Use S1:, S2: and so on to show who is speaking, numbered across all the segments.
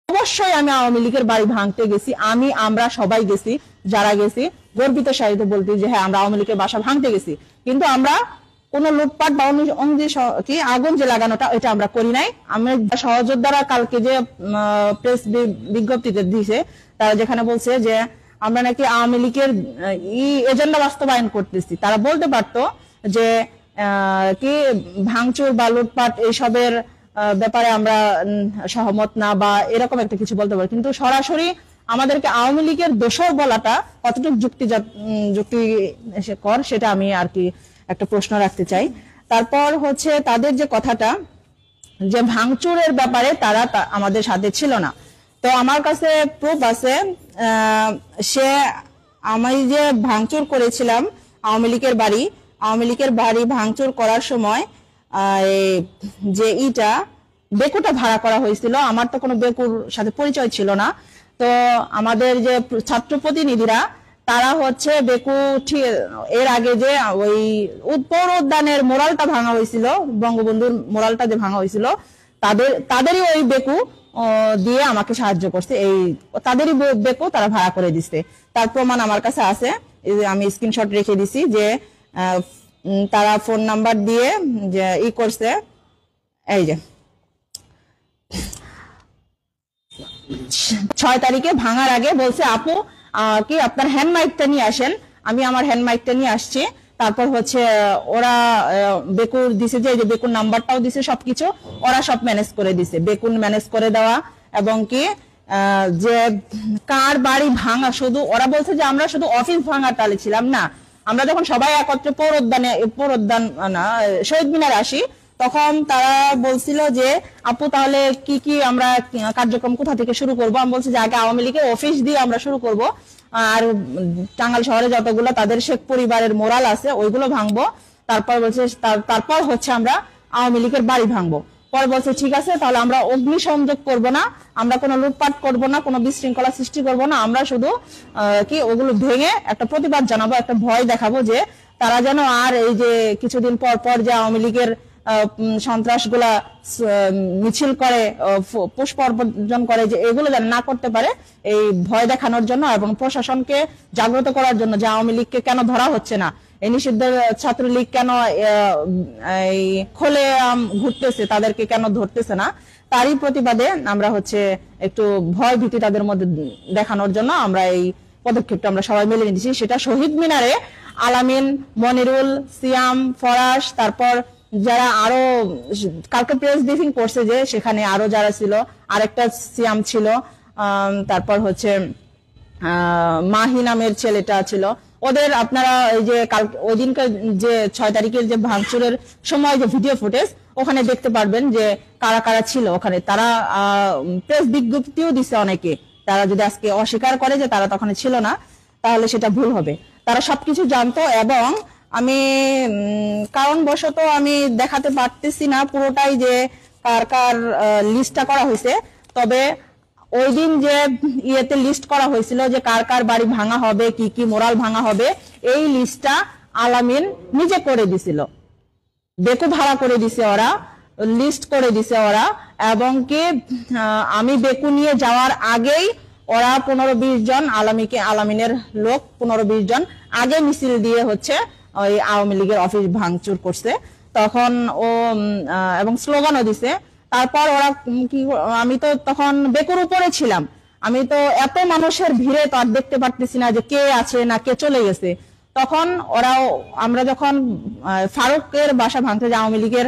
S1: অবশ্যই আমি আওয়ামী লীগের বাড়ি ভাঙতে গেছি, আমরা সবাই গেছি, যারা গেছি গর্বিত সাহিত্যে বলতে যে হ্যাঁ আমরা আওয়ামী লীগের বাসা ভাঙতে গেছি, কিন্তু আমরা কোন লুটপাট বা কি আগুন যে লাগানোটা এটা আমরা করি নাই। আমি সহযোদ্ধারা কালকে যে প্রেস বিজ্ঞপ্তিতে দিয়েছে, তারা যেখানে বলছে যে আমরা নাকি আওয়ামী লীগের এজেন্ডা বাস্তবায়ন করতেছি, তারা বলতে পারতো যে কি ভাঙচুর বা লুটপাট এইসবের ব্যাপারে আমরা সহমত না বা এরকম একটা কিছু বলতে পারি, কিন্তু সরাসরি আমাদেরকে আওয়ামী লীগের দোষর বলাটা কতটুকু যুক্তি কর সেটা আমি আর কি একটা প্রশ্ন রাখতে চাই। তারপর হচ্ছে তাদের যে কথাটা যে ভাঙচুরের ব্যাপারে তারা আমাদের সাথে ছিল না, তো আমার কাছে প্রুফ আছে। আমি যে ভাঙচুর করেছিলাম আওয়ামী লীগের বাড়ি ভাঙচুর করার সময় যে বেকুটা ভাড়া করা হয়েছিল, আমার তো কোনো বেকুর সাথে পরিচয় ছিল না। তো আমাদের যে ছাত্র প্রতিনিধিরা তারা হচ্ছে বেকু এর আগে যে ওই পৌর উদ্যানের মোরালটা ভাঙা হয়েছিল, বঙ্গবন্ধুর মোরালটা যে ভাঙা হয়েছিল, তাদেরই ওই বেকু দিয়ে আমাকে সাহায্য করছে, তাদেরই বেকু তারা ভাড়া করে দিচ্ছে। তার প্রমাণ আমার কাছে আছে, আমি স্ক্রিনশট রেখে দিছি যে তারা ফোন নাম্বার দিয়ে যে করছে। এই যে 6 তারিখে ভাঙার আগে বলছে আপু কি আপনার হ্যান্ড মাইকটা নিয়ে আসেন, আমি আমার হ্যান্ড মাইকটা নিয়ে আসছি। তারপর হচ্ছে ওরা বেকুর দিছে, যে বেকুর নাম্বারটাও দিছে, সবকিছু ওরা সব ম্যানেজ করে দিছে, বেকুন ম্যানেজ করে দেওয়া। এবং কি যে কার বাড়ি ভাঙা, শুধু ওরা বলছে যে আমরা শুধু অফিস ভাঙার তালে ছিলাম না, আমরা যখন সবাই একত্রে পৌর উদ্যান না শহীদ মিনার আসি, তখন তারা বলছিল যে আপু তাহলে কি কি আমরা কার্যক্রম কোথা থেকে শুরু করব। আমি বলছি যে আগে আওয়ামী লীগের অফিস দিয়ে আমরা শুরু করব, আর টাঙ্গাইল শহরে যতগুলো তাদের শেখ পরিবারের মোরাল আছে ওইগুলো ভাঙবো, তারপর হচ্ছে আমরা আওয়ামী লীগের বাড়ি ভাঙবো। পরে বলছে ঠিক আছে, তাহলে আমরা অগ্নিসংযোগ করব না, আমরা কোনো লুটপাট করব না, কোনো বিশৃঙ্খলা সৃষ্টি করব না, আমরা শুধু কি ওগুলো ভেঙে একটা প্রতিবাদ জানাবো, একটা ভয় দেখাবো যে তারা যেন আর এই যে কিছুদিন পর পর যে আওয়ামী লীগের সন্ত্রাসগুলা মিছিল করে, পুষ্প অর্পণ করে, যে এগুলো যেন না করতে পারে, এই ভয় দেখানোর জন্য এবং প্রশাসনকে জাগ্রত করার জন্য যে আওয়ামী লীগকে কেন ধরা হচ্ছে না, এই নিষিদ্ধ ছাত্রলীগ কেন খোলে ঘুরতেছে, তাদেরকে কেন ধরতেছে না, তারই প্রতিবাদে আমরা হচ্ছে একটু ভয় ভীতি তাদের মধ্যে দেখানোর জন্য আমরা এই পদক্ষেপটা আমরা সবাই মিলে নিয়েছি। সেটা শহীদ মিনারে আলামিন, মনিরুল, সিয়াম, ফরাস, তারপর যারা আরো কালকে প্রেস ব্রিফিং করছে যে সেখানে আরো যারা ছিল, আরেকটা সিয়াম ছিল, তারপর হচ্ছে মাহি নামের ছেলেটা ছিল, ওদের আপনারা এই যে ওই দিনকার যে 6 তারিখের যে ভাঙচুরের সময় যে ভিডিও ফুটেজ ওখানে দেখতে পারবেন যে কারা কারা ছিল ওখানে। তারা প্রেস বিজ্ঞপ্তিও দিছে অনেকে, তারা যদি আজকে অস্বীকার করে যে তারা তখন ছিল না তাহলে সেটা ভুল হবে, তারা সবকিছু জানতো। এবং আমি কারণবশত আমি দেখাতে পারতেছি না পুরোটাই যে কার কার লিস্টটা করা হয়েছে, তবে ওই দিন যে ইয়েতে লিস্ট করা হয়েছিল যে কার কার বাড়ি ভাঙা হবে, কি কি মোরাল ভাঙা হবে, এই লিস্টটা আলামিন নিজে করে দিছিল, বেকু ভাড়া করে দিছে ওরা, লিস্ট করে দিছে ওরা। এবং কি আমি বেকু নিয়ে যাওয়ার আগেই ওরা 15-20 জন আলামিনের লোক 15-20 জন আগে মিছিল দিয়ে হচ্ছে ওই আওয়ামী লীগের অফিস ভাঙচুর করছে তখন ও, এবং স্লোগানও দিছে। তারপর ওরা কি, আমি তো তখন বেকুর উপরে ছিলাম, আমি তো এত মানুষের ভিড়ে তো আর দেখতে পারতেছি না যে কে আছে না কে চলে গেছে। তখন আমরা যখন ফারুকের বাসা ভাঙতে যাই, আওয়ামী লীগের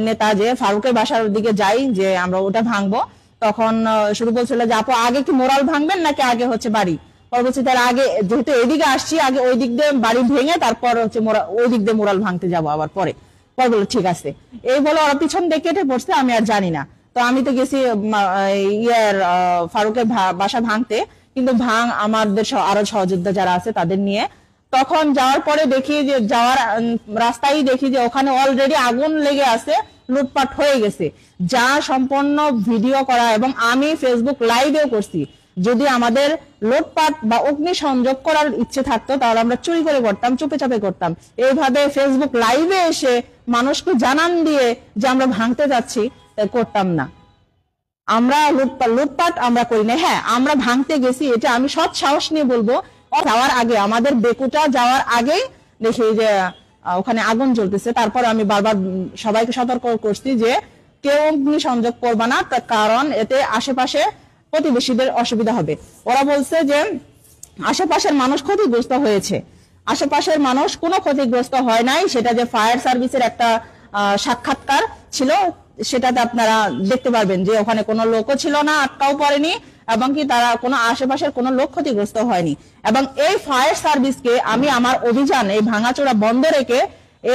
S1: নেতা যে ফারুকের বাসার দিকে যাই যে আমরা ওটা ভাঙবো, তখন শুরু বলছিল যে আপু আগে কি মোরাল ভাঙবেন নাকি আগে হচ্ছে বাড়ি, পরবর্তী তার আগে যেহেতু এদিকে আসছি আগে ওই দিক দিয়ে বাড়ি ভেঙে তারপর হচ্ছে ওই দিক দিয়ে মোরাল ভাঙতে যাবো আবার পরে বললো ঠিক আছে। এই বলে ওরা পিছন দিয়ে কেটে পড়ছে, আমি আর জানি না। তো আমি তো গেছি ফারুকের বাসা ভাঙতে, কিন্তু আমাদের আরো সহযোদ্ধা যারা আছে তাদের নিয়ে। তখন যাওয়ার পরে দেখি যে যাওয়ার রাস্তায় দেখি যে ওখানে অলরেডি আগুন লেগে আছে, লুটপাট হয়ে গেছে, যা সম্পূর্ণ ভিডিও করা, এবং আমি ফেসবুক লাইভেও করছি। যদি আমাদের লুটপাট বা অগ্নি সংযোগ করার ইচ্ছে থাকতো তাহলে আমরা চুরি করে করতাম, চুপে চাপে করতাম। এইভাবে ফেসবুক লাইভে এসে মানুষকে জানান দিয়ে যে আমরা ভাঙতে যাচ্ছি করতাম না। আমরা লুটপাট আমরা করি না। হ্যাঁ, আমরা ভাঙতে গেছি, এটা আমি সৎ সাহস নিয়ে বলবো। যাওয়ার আগে, আমাদের বেকুটা যাওয়ার আগেই দেখি যে ওখানে আগুন জ্বলতেছে। তারপর আমি বারবার সবাইকে সতর্ক করছি যে কেউ অগ্নি সংযোগ করবে না, কারণ এতে আশেপাশে প্রতিবেশীদের অসুবিধা হবে। ওরা বলছে যে আশেপাশের মানুষ ক্ষতিগ্রস্ত হয়েছে। আশেপাশের মানুষ কোনো ক্ষতিগ্রস্ত হয় নাই। সেটা যে ফায়ার সার্ভিসের একটা সাক্ষাৎকার ছিল, সেটাতে আপনারা দেখতে পারবেন যে ওখানে কোনো লোকও ছিল না, আটকাও পড়েনি, এবং কি তারা কোনো আশেপাশের কোনো লোক ক্ষতিগ্রস্ত হয়নি। এবং এই ফায়ার সার্ভিসকে আমি আমার অভিযান এই ভাঙাচোরা বন্ধ রেখে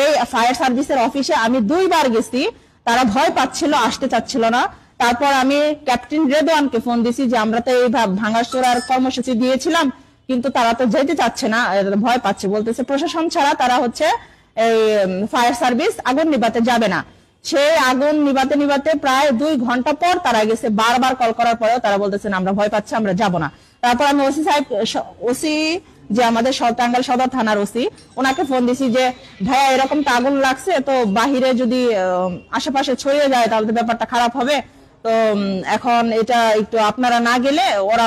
S1: এই ফায়ার সার্ভিসের অফিসে আমি 2 বার গেছি। তারা ভয় পাচ্ছিল, আসতে চাচ্ছিল না। তারপর আমি ক্যাপ্টেন রেদওয়ানকে ফোন দিছি যে আমরা তো এই ভাঙাচোরার কর্মসূচি দিয়েছিলাম, কিন্তু তারা তো যেতে চাচ্ছে না, ভয় পাচ্ছে, বলতেছে প্রশাসন ছাড়া তারা হচ্ছে এই ফায়ার সার্ভিস আগুন নিভাতে যাবে না। সেই আগুন নিভাতে নিভাতে প্রায় 2 ঘন্টা পর তারা গেছে। বারবার কল করার পরেও তারা বলতেছেন আমরা ভয় পাচ্ছি, আমরা যাব না। তারপর আমি ওসি যে আমাদের টাঙ্গাইল সদর থানার ওসি, ওনাকে ফোন দিছি যে ভাইয়া এরকম তো আগুন লাগছে, তো বাহিরে যদি আশেপাশে ছড়িয়ে যায় তাহলে তো ব্যাপারটা খারাপ হবে। তো এখন এটা একটু আপনারা না গেলে ওরা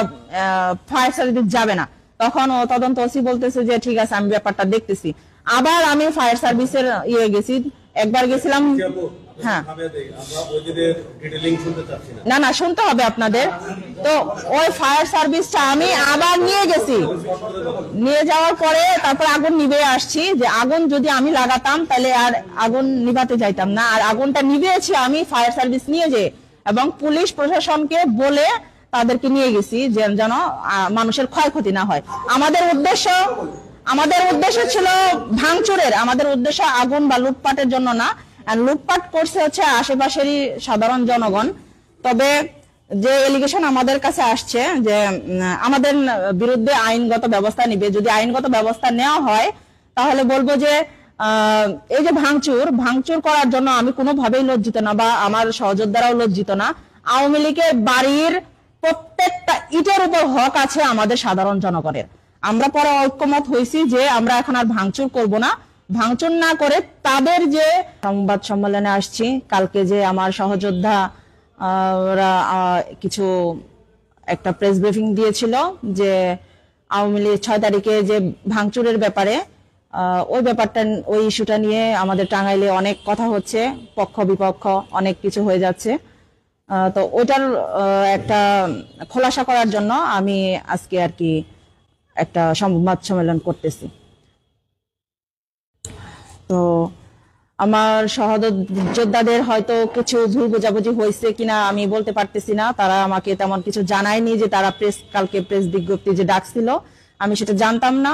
S1: ফায়ার সার্ভিস যাবে না। তখন ও তদন্ত ওসি বলতেছে যে ঠিক আছে, আমি ব্যাপারটা দেখতেছি। আবার আমি ফায়ার সার্ভিসের গেছি, একবার গেছিলাম। হ্যাঁ, না না, শুনতে হবে আপনাদের। তো ওই ফায়ার সার্ভিসটা আমি আবার নিয়ে গেছি, নিয়ে যাওয়ার পরে তারপর আগুন নিভে আসছি। যে আগুন যদি আমি লাগাতাম তাহলে আর আগুন নিভাতে যাইতাম না। আর আগুনটা নিভিয়েছি আমি ফায়ার সার্ভিস নিয়ে যেয়ে, এবং পুলিশ প্রশাসনকে বলে তাদেরকে নিয়ে গেছি যেন মানুষের ক্ষয়ক্ষতি না হয়। আমাদের উদ্দেশ্য ছিল ভাঙচুরের, আমাদের উদ্দেশ্য আগুন বা লুটপাটের জন্য না। লুটপাট করছে হচ্ছে আশেপাশেরই সাধারণ জনগণ। তবে যে এলিগেশন আমাদের কাছে আসছে যে আমাদের বিরুদ্ধে আইনগত ব্যবস্থা নিবে, যদি আইনগত ব্যবস্থা নেওয়া হয় তাহলে বলবো যে এই যে ভাঙচুর করার জন্য আমি কোনোভাবেই লজ্জিত না, বা আমার সহযোদ্ধারাও লজ্জিত না। আওয়ামী লীগের বাড়ির প্রত্যেকটা ইটের উপর হক আছে আমাদের সাধারণ জনগণের। আমরা পরে ঐক্যমত হয়েছি যে আমরা এখন আর ভাঙচুর করব না। ভাঙচুর না করে তাদের যে সংবাদ সম্মেলনে আসছি, কালকে যে আমার সহযোদ্ধা কিছু একটা প্রেস ব্রিফিং দিয়েছিল যে আওয়ামী লীগ 6 তারিখে যে ভাঙচুরের ব্যাপারে, ওই ব্যাপারটা, ওই ইস্যুটা নিয়ে আমাদের টাঙ্গাইলে অনেক কথা হচ্ছে, পক্ষ বিপক্ষ অনেক কিছু হয়ে যাচ্ছে। তো ওইটার একটা খোলাসা করার জন্য আমি আজকে আর কি একটা সংবাদ সম্মেলন করতেছি। তো আমার সহযোদ্ধাদের হয়তো কিছু ভুল বোঝাবুঝি হয়েছে কিনা আমি বলতে পারতেছি না। তারা আমাকে তেমন কিছু জানায়নি যে তারা কালকে প্রেস বিজ্ঞপ্তি যে ডাকছিল, আমি সেটা জানতাম না।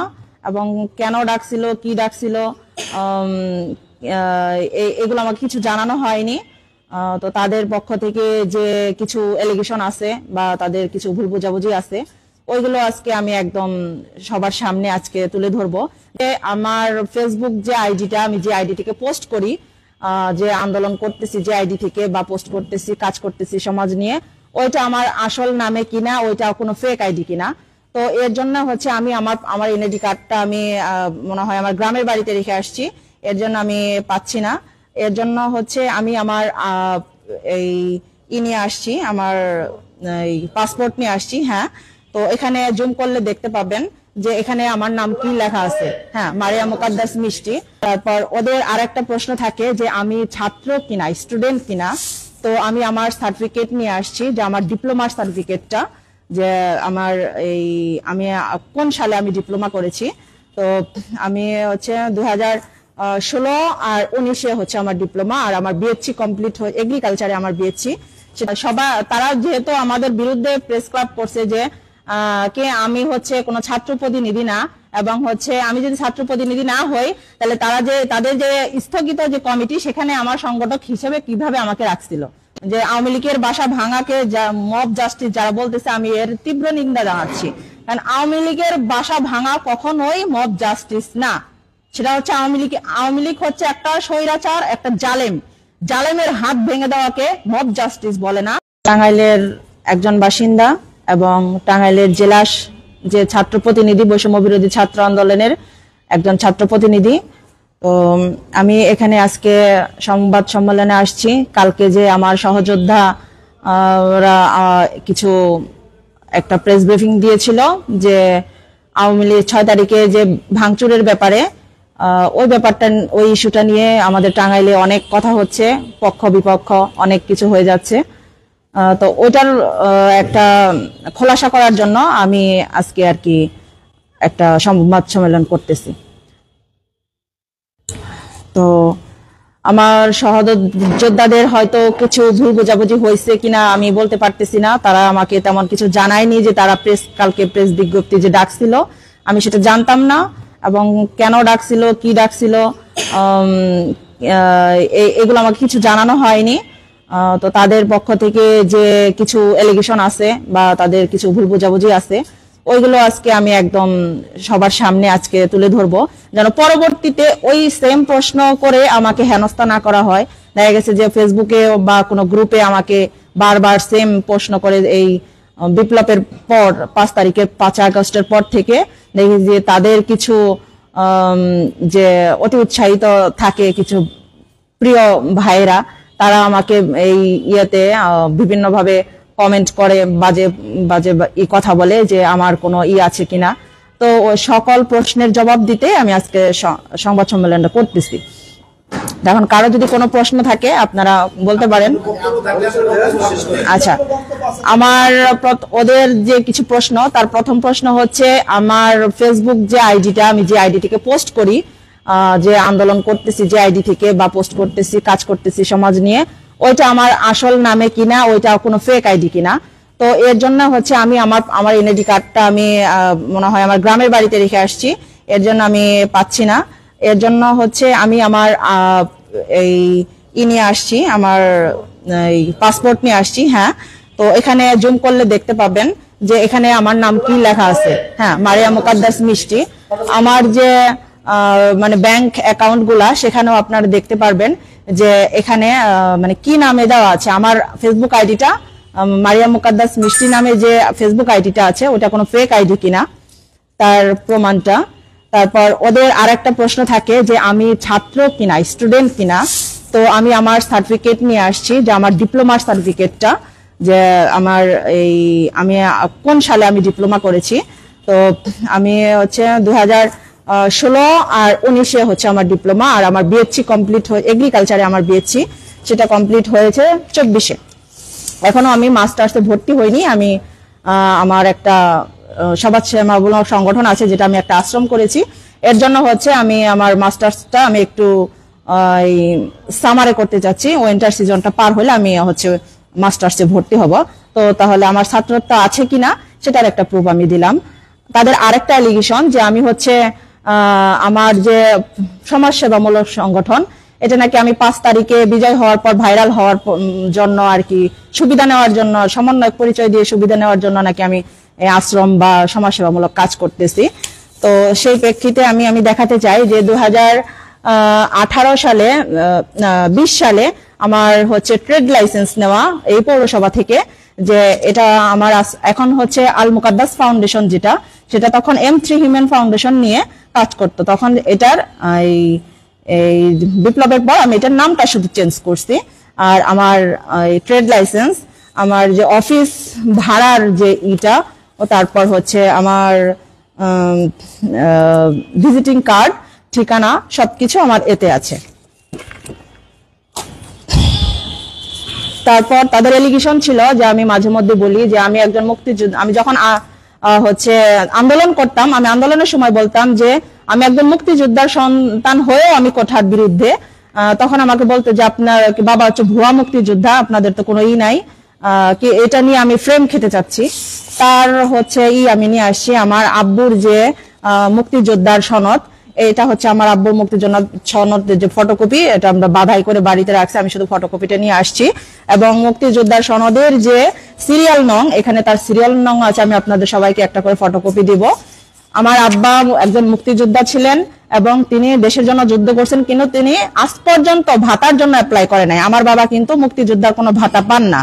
S1: এবং কেন ডাকছিল, কি ডাকছিল, এগুলো আমাকে কিছু জানানো হয়নি। তো তাদের পক্ষ থেকে যে কিছু এলিগেশন আছে বা তাদের কিছু ভুল বোঝাবুঝি আছে, ওইগুলো আজকে আমি একদম সবার সামনে আজকে তুলে ধরবো। আমার ফেসবুক যে আইডিটা, আমি যে আইডি থেকে পোস্ট করি, যে আন্দোলন করতেছি যে আইডি থেকে, বা পোস্ট করতেছি, কাজ করতেছি সমাজ নিয়ে, ওইটা আমার আসল নামে কিনা, ওইটা কোনো ফেক আইডি কিনা। তো এর জন্য হচ্ছে আমি আমার এনআইডি কার্ডটা আমি মনে হয় আমার গ্রামের বাড়িতে রেখে আসছি, এর জন্য আমি পাচ্ছি না। এর জন্য হচ্ছে আমি আমার নিয়ে আসছি, আমার পাসপোর্ট নিয়ে আসছি। হ্যাঁ, তো এখানে জুম করলে দেখতে পাবেন যে এখানে আমার নাম কি লেখা আছে। হ্যাঁ, মারিয়া মুকাদ্দাস মিষ্টি। তারপর ওদের আরেকটা প্রশ্ন থাকে যে আমি ছাত্র কিনা, স্টুডেন্ট কিনা। তো আমি আমার সার্টিফিকেট নিয়ে আসছি, যে আমার ডিপ্লোমার সার্টিফিকেটটা, যে আমার আমি কোন সালে আমি ডিপ্লোমা করেছি। তো আমি হচ্ছে 2016 আর 19-এ হচ্ছে আমার ডিপ্লোমা, আর আমার বিএসসি কমপ্লিট হয়ে এগ্রিকালচারে আমার বিএসসি। সেটা তারা যেহেতু আমাদের বিরুদ্ধে প্রেস ক্লাব করছে যে আমি হচ্ছে কোনো ছাত্র প্রতিনিধি না, এবং হচ্ছে আমি যদি ছাত্র প্রতিনিধি না হই তাহলে তাদের যে স্থগিত যে কমিটি, সেখানে আমার সংগঠক হিসেবে কিভাবে আমাকে রাখছিল। যে আওয়ামী লীগের বাসা ভাঙাকে মব জাস্টিস যারা বলতেছে, আমি এর তীব্র নিন্দা জানাচ্ছি। কারণ আওয়ামী লীগের বাসা ভাঙা কখনোই মব জাস্টিস না। সেটা হচ্ছে আওয়ামী লীগ হচ্ছে একটা স্বৈরাচার, একটা জালেমের হাত ভেঙে দেওয়াকে মব জাস্টিস বলে না। টাঙ্গাইলের একজন বাসিন্দা এবং টাঙ্গাইলের জেলা যে ছাত্র প্রতিনিধি, বৈষম্য বিরোধী ছাত্র আন্দোলনের একজন ছাত্র প্রতিনিধি। তো আমি এখানে আজকে সংবাদ সম্মেলনে আসছি, কালকে যে আমার সহযোদ্ধা ওরা কিছু একটা প্রেস ব্রিফিং দিয়েছিল যে আওয়ামী লীগ 6 তারিখে যে ভাঙচুরের ব্যাপারে, ওই ব্যাপারটা, ওই ইস্যুটা নিয়ে আমাদের টাঙ্গাইলে অনেক কথা হচ্ছে, পক্ষ বিপক্ষ অনেক কিছু হয়ে যাচ্ছে। তো ওইটার একটা খোলাসা করার জন্য আমি আজকে আর কি একটা সংবাদ সম্মেলন করতেছি। তো আমার সহযোদ্ধাদের হয়তো কিছু ভুল বোঝাবুঝি হয়েছে কিনা আমি বলতে পারতেছি না, তারা আমাকে তেমন কিছু জানায়নি যে তারা কালকে প্রেস বিজ্ঞপ্তি যে ডাকছিল, আমি সেটা জানতাম না, এবং কেন ডাকছিল, কি ডাকছিল, এগুলো আমাকে কিছু জানানো হয়নি। তো তাদের পক্ষ থেকে যে কিছু এলিগেশন আছে বা তাদের কিছু ভুল বোঝাবুঝি আছে, ওইগুলো আজকে আমি একদম সবার সামনে আজকে তুলে ধরবো, যেন পরবর্তীতে ওই সেম প্রশ্ন করে আমাকে হেনস্থা না করা হয়। দেখা গেছে যে ফেসবুকে বা কোনো গ্রুপে আমাকে বারবার সেম প্রশ্ন করে, এই বিপ্লবের পর 5 তারিখের 5 আগস্টের পর থেকে দেখি যে তাদের কিছু যে অতি উৎসাহিত থাকে কিছু প্রিয় ভাইরা, তারা আমাকে এই ইয়েতে বিভিন্নভাবে কমেন্ট করে, বাজে বাজে কথা বলে যে আমার কোনো আছে কিনা। তো সকল প্রশ্নের জবাব দিতে আমি আজকে সংবাদ সম্মেলনটা করতেছি। এখন কারো যদি কোনো প্রশ্ন থাকে আপনারা বলতে পারেন। আচ্ছা, আমার ওদের যে কিছু প্রশ্ন, তার প্রথম প্রশ্ন হচ্ছে আমার ফেসবুক যে আইডিটা, আমি যে আইডিটিকে পোস্ট করি, যে আন্দোলন করতেছি যে আইডি থেকে বা পোস্ট করতেছি, কাজ করতেছি সমাজ নিয়ে, ওইটা আমার আসল নামে কিনা, ওইটা কোনো ফেক আইডি কিনা। তো এর জন্য হচ্ছে আমি আমার এনআইডি কার্ডটা আমি মনে হয় আমার গ্রামের বাড়িতে রেখে আসছি, এর জন্য আমি পাচ্ছি না। এর জন্য হচ্ছে আমি আমার এই নিয়ে আসছি, আমার পাসপোর্ট নিয়ে আসছি। হ্যাঁ, তো এখানে জুম করলে দেখতে পাবেন যে এখানে আমার নাম কি লেখা আছে। হ্যাঁ, মারিয়া মুকাদ্দাস মিষ্টি। আমার যে মানে ব্যাংক অ্যাকাউন্ট গুলা, সেখানেও আপনারা দেখতে পারবেন যে এখানে মানে কি নামে দেওয়া আছে। আমার ফেসবুক আইডিটা মারিয়া মুকাদ্দাস মিষ্টি নামে যে ফেসবুক আইডিটা আছে, ওটা কোনো ফেক আইডি কিনা তার প্রমাণটা। তারপর ওদের আরেকটা প্রশ্ন থাকে যে আমি ছাত্র কিনা, স্টুডেন্ট কিনা। তো আমি আমার সার্টিফিকেট নিয়ে আসছি, যে আমার ডিপ্লোমার সার্টিফিকেটটা, যে আমার আমি কোন সালে আমি ডিপ্লোমা করেছি। তো আমি হচ্ছে 2016 আর 19-এ হচ্ছে আমার ডিপ্লোমা, আর আমার বিএসসি কমপ্লিট হয়ে, এগ্রিকালচারে আমার বিএসসি, সেটা কমপ্লিট হয়েছে 24-এ। এখনো আমি মাস্টার্সে ভর্তি হইনি। আমি আমার একটা সমাজসেবামূলক সংগঠন আছে, যেটা আমি একটা আশ্রম করেছি। এর জন্য হচ্ছে আমি আমার মাস্টার্সটা আমি একটু সামারে করতে চাচ্ছি, উইন্টার সিজনটা পার হলে আমি হচ্ছে মাস্টার্সে ভর্তি হব। তো তাহলে আমার ছাত্রত্ব আছে কিনা সেটার একটা প্রুফ আমি দিলাম। তাদের আরেকটা এলিগেশন যে আমি হচ্ছে আমার যে সমাজসেবামূলক সংগঠন, এটা নাকি আমি 5 তারিখে বিজয় হওয়ার পর ভাইরাল হওয়ার জন্য আর কি সুবিধা নেওয়ার জন্য, সমন্বয়ক পরিচয় দিয়ে সুবিধা নেওয়ার জন্য নাকি আমি আশ্রম বা সমাজসেবামূলক কাজ করতেছি। তো সেই প্রেক্ষিতে আমি দেখাতে চাই যে 2018 সালে 20 সালে আমার হচ্ছে ট্রেড লাইসেন্স নেওয়া এই পৌরসভা থেকে, যে এটা আমার এখন হচ্ছে আল মুকাদ্দাস ফাউন্ডেশন, যেটা সেটা তখন M3 হিউম্যান ফাউন্ডেশন নিয়ে কাজ করতো। তখন এটার এই বিপ্লবের পর আমি এটার নামটা শুধু চেঞ্জ করছি। আর আমার ট্রেড লাইসেন্স, আমার যে অফিস ভাড়ার যে ও তারপর হচ্ছে আমার ভিজিটিং কার্ড, ঠিকানা, সবকিছু আমার এতে আছে। তারপর তাদের এলিগেশন ছিল যে আমি মাঝে মধ্যে বলি যে আমি একজন মুক্তিযোদ্ধা। আমি যখন হচ্ছে আন্দোলন করতাম, আমি আন্দোলনের সময় বলতাম যে আমি একজন মুক্তিযোদ্ধার সন্তান হয়েও আমি কোঠার বিরুদ্ধে। তখন আমাকে বলতো যে আপনার বাবা হচ্ছে ভুয়া মুক্তিযোদ্ধা, আপনাদের তো কোনো নাই, কি এটা নিয়ে আমি ফ্রেম খেতে চাচ্ছি। তার হচ্ছে আমি নিয়ে আসছি আমার আব্বুর যে মুক্তিযোদ্ধার সনদ, এটা হচ্ছে আমার আব্বুর মুক্তিযোদ্ধা সনদের যে ফটোকপি, এটা আমরা বাধাই করে বাড়িতে রাখছি, আমি শুধু ফটোকপিটা নিয়ে আসছি। এবং মুক্তিযোদ্ধার সনদের যে সিরিয়াল নং, এখানে তার সিরিয়াল নং আছে, আমি আপনাদের সবাইকে একটা করে ফটোকপি দিব। আমার আব্বা একজন মুক্তিযোদ্ধা ছিলেন এবং তিনি দেশের জন্য যুদ্ধ করছেন, কিন্তু তিনি আজ পর্যন্ত ভাতার জন্য অ্যাপ্লাই করে নাই। আমার বাবা কিন্তু মুক্তিযোদ্ধার কোনো ভাতা পান না।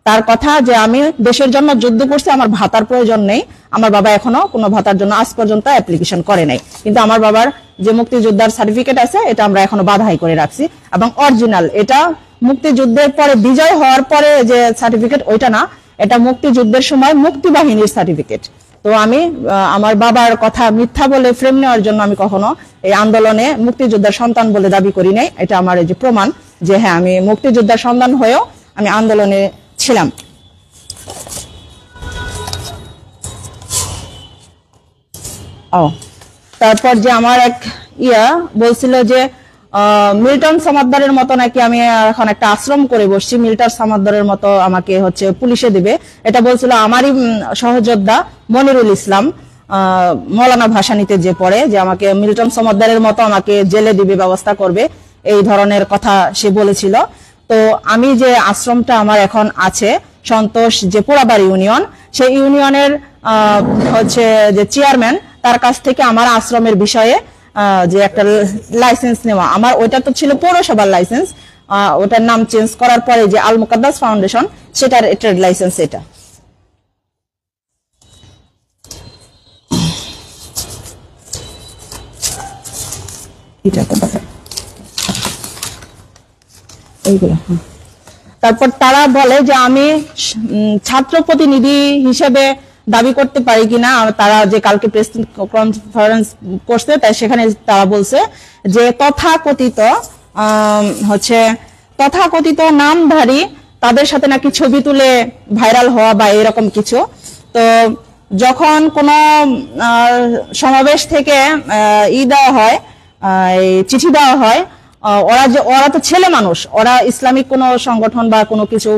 S1: তার কথা যে আমি দেশের জন্য যুদ্ধ করছি, আমার ভাতার প্রয়োজন নেই। আমার বাবা এখনো কোনো ভাতার জন্য আজ পর্যন্ত অ্যাপ্লিকেশন করে নাই, কিন্তু আমার বাবার যে মুক্তিযোদ্ধার সার্টিফিকেট আছে এটা আমরা এখনো বাধাই করে রাখছি, এবং অরিজিনাল। এটা মুক্তিযুদ্ধের পরে বিজয় হওয়ার পরে যে সার্টিফিকেট ওইটা না, এটা মুক্তিযুদ্ধের সময় মুক্তিবাহিনীর সার্টিফিকেট। তো আমি আমার বাবার কথা মিথ্যা বলে ফ্রেম নেওয়ার জন্য আমি কখনো এই আন্দোলনে মুক্তিযোদ্ধার সন্তান বলে দাবি করি নাই। এটা আমার এই যে প্রমাণ যে হ্যাঁ, আমি মুক্তিযোদ্ধার সন্তান হয়েও আমি আন্দোলনে ছিলাম। তারপর যে আমার এক বলছিল যে মিল্টন সমাদ্দারের মতো নাকি আমি এখন একটা আশ্রম করে বসছি, মিল্টন সমাদ্দারের মতো আমাকে হচ্ছে পুলিশে দিবে। এটা বলছিল আমারই সহযোদ্ধা মনিরুল ইসলাম, মৌলানা ভাসানীতে যে পড়ে, যে আমাকে মিল্টন সমাদ্দারের মতো আমাকে জেলে দিবে, ব্যবস্থা করবে, এই ধরনের কথা সে বলেছিল। তো আমি যে আশ্রমটা আমার এখন আছে সন্তোষ যে পোড়াবাড়ি ইউনিয়ন, সেই ইউনিয়নের হচ্ছে যে চেয়ারম্যান, তার কাছ থেকে আমার আশ্রমের বিষয়ে যে একটা লাইসেন্স নেওয়া, আমার ওইটা তো ছিল পৌরসভার লাইসেন্স, ওটার নাম চেঞ্জ করার পরে যে আল মুকাদ্দাস ফাউন্ডেশন, সেটার ট্রেড লাইসেন্স এটা। এইগুলো। তারপর তারা বলে যে আমি ছাত্র প্রতিনিধি হিসেবে দাবি করতে পারি কিনা। তারা যে কালকে প্রেস কনফারেন্স করছে, তাই সেখানে তারা বলছে যে তথাকথিত নামধারী তাদের সাথে নাকি ছবি তুলে ভাইরাল হওয়া বা এরকম কিছু। তো যখন কোনো সমাবেশ থেকে দেওয়া হয়, চিঠি দেওয়া হয়, ওরা তো ছেলে মানুষ, ওরা ইসলামিক কোনো সংগঠন বা কোনো কিছু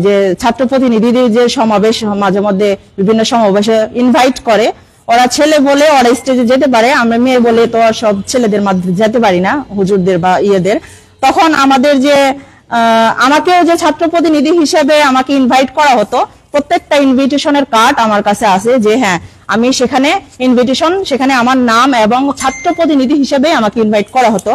S1: যে ছাত্র প্রতিনিধিদের যে সমাবেশ মাঝে মধ্যে বিভিন্ন সমাবেশে ইনভাইট করে, ওরা ছেলে বলে ওরা স্টেজে যেতে পারে, আমরা মেয়ে বলে তো সব ছেলেদের মাঝে যেতে পারি না, হুজুরদের বা ইয়েদের। তখন আমাদের যে আমাকেও যে ছাত্র প্রতিনিধি হিসেবে আমাকে ইনভাইট করা হতো, প্রত্যেকটা ইনভিটেশনের কার্ড আমার কাছে আছে যে হ্যাঁ আমি সেখানে ইনভিটেশন, সেখানে আমার নাম এবং ছাত্র প্রতিনিধি হিসেবে আমাকে ইনভাইট করা হতো।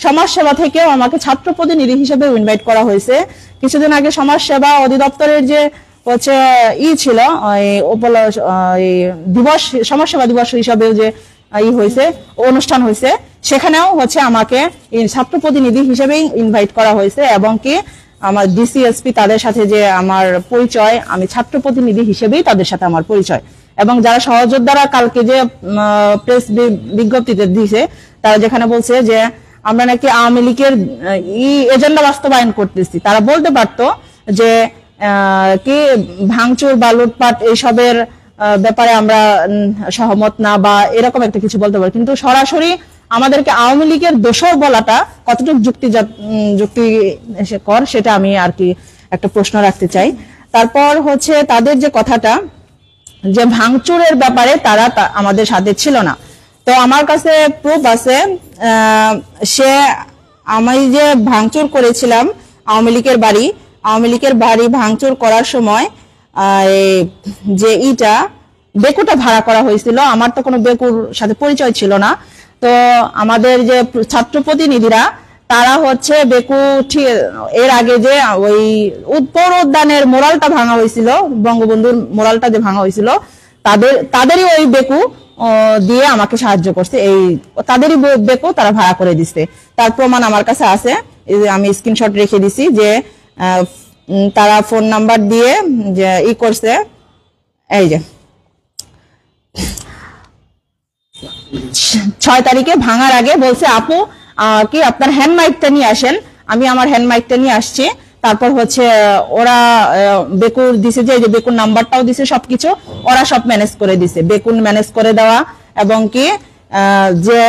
S1: সমাজসেবা থেকেও আমাকে ছাত্র প্রতিনিধি হিসেবে ইনভাইট করা হয়েছে। কিছুদিন আগে সমাজসেবা অধিদপ্তরের যে হচ্ছে ছিল দিবস, সমাজসেবা দিবস হিসাবেও যে হয়েছে, অনুষ্ঠান হয়েছে, সেখানেও হচ্ছে আমাকে ছাত্র প্রতিনিধি হিসেবেই ইনভাইট করা হয়েছে, এবং কি আমার ডিসিএসপি তাদের সাথে যে আমার পরিচয়, আমি ছাত্র প্রতিনিধি হিসেবেই তাদের সাথে আমার পরিচয়। এবং যারা সহযোদ্ধারা কালকে যে প্রেস বিজ্ঞপ্তিতে দিয়েছে, তারা যেখানে বলছে যে আমরা নাকি আওয়ামী লীগের এজেন্ডা বাস্তবায়ন করতেছি, তারা বলতে পারতো যে কি ভাঙচুর বা লুটপাট এইসবের ব্যাপারে আমরা সহমত না, বা এরকম একটা কিছু বলতে পারে, কিন্তু সরাসরি আমাদেরকে আওয়ামী লীগের দোষর বলাটা কতটুকু যুক্তিকর, সেটা আমি আর কি একটা প্রশ্ন রাখতে চাই। তারপর হচ্ছে তাদের যে কথাটা যে ভাঙচুরের ব্যাপারে তারা আমাদের সাথে ছিল না, তো আমার কাছে প্রুফ আছে। আমি যে ভাঙচুর করেছিলাম আওয়ামী লীগের বাড়ি ভাঙচুর করার সময় যে বেকুটা ভাড়া করা হয়েছিল, আমার তো কোনো বেকুর সাথে পরিচয় ছিল না। তো আমাদের যে ছাত্র প্রতিনিধিরা তারা হচ্ছে বেকু এর আগে যে ওই পৌর উদ্যানের মোরালটা ভাঙা হয়েছিল, বঙ্গবন্ধুর মোরালটা যে ভাঙা হয়েছিল, তাদেরই ওই বেকু দিয়ে আমাকে সাহায্য করছে, তাদেরই বেকু তারা ভাড়া করে দিচ্ছে। তার প্রমাণ আমার কাছে আছে, আমি স্ক্রিনশট রেখে দিছি যে তারা ফোন নাম্বার দিয়ে যে করছে। এই যে 6 তারিখে ভাঙার আগে বলছে আপু কি আপনার হ্যান্ড মাইকটা নিয়ে আসেন, আমি আমার হ্যান্ড মাইকটা নিয়ে আসছি। তারপর হচ্ছে ওরা বেকুর দিছে, যে বেকুর নাম্বারটাও দিছে, সবকিছু ওরা সব ম্যানেজ করে দিছে, বেকুন ম্যানেজ করে দেওয়া। এবং কি যে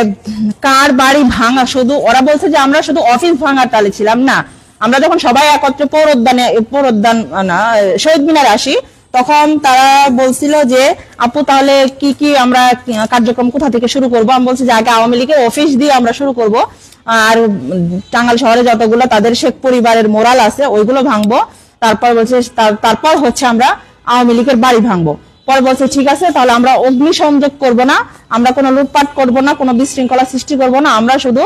S1: কার বাড়ি ভাঙা, শুধু ওরা বলছে যে আমরা শুধু অফিস ভাঙার তালে ছিলাম না, আমরা যখন সবাই একত্রে পৌর উদ্যান না শহীদ মিনারে আসি, তখন তারা বলছিল যে আপু তাহলে কি কি আমরা কার্যক্রম কোথা থেকে শুরু করব। আমি বলছি যে আগে আওয়ামী লীগের অফিস দিয়ে আমরা শুরু করব, আর টাঙ্গাইল শহরে যতগুলো তাদের শেখ পরিবারের মোরাল আছে ওইগুলো ভাঙবো, তারপর হচ্ছে আমরা আওয়ামী লীগের বাড়ি ভাঙবো। পরে বলছে ঠিক আছে, তাহলে আমরা অগ্নিসংযোগ করব না, আমরা কোনো লুটপাট করব না, কোনো বিশৃঙ্খলা সৃষ্টি করব না, আমরা শুধু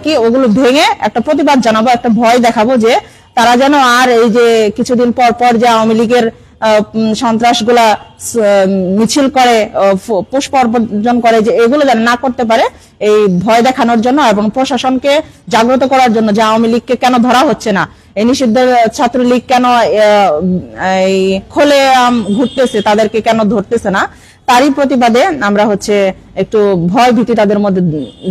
S1: কি ওগুলো ভেঙে একটা প্রতিবাদ জানাবো, একটা ভয় দেখাবো যে তারা যেন আর এই যে কিছুদিন পর পর যে আওয়ামী লীগের সন্ত্রাসগুলা মিছিল করে, পুষ্প অর্পণ করে, যে এগুলো যেন না করতে পারে, এই ভয় দেখানোর জন্য এবং প্রশাসনকে জাগ্রত করার জন্য যে আওয়ামী লীগকে কেন ধরা হচ্ছে না, এই নিষিদ্ধ ছাত্রলীগ কেন এই খোলে ঘুরতেছে, তাদেরকে কেন ধরতেছে না, তারই প্রতিবাদে আমরা হচ্ছে একটু ভয় ভীতি তাদের মধ্যে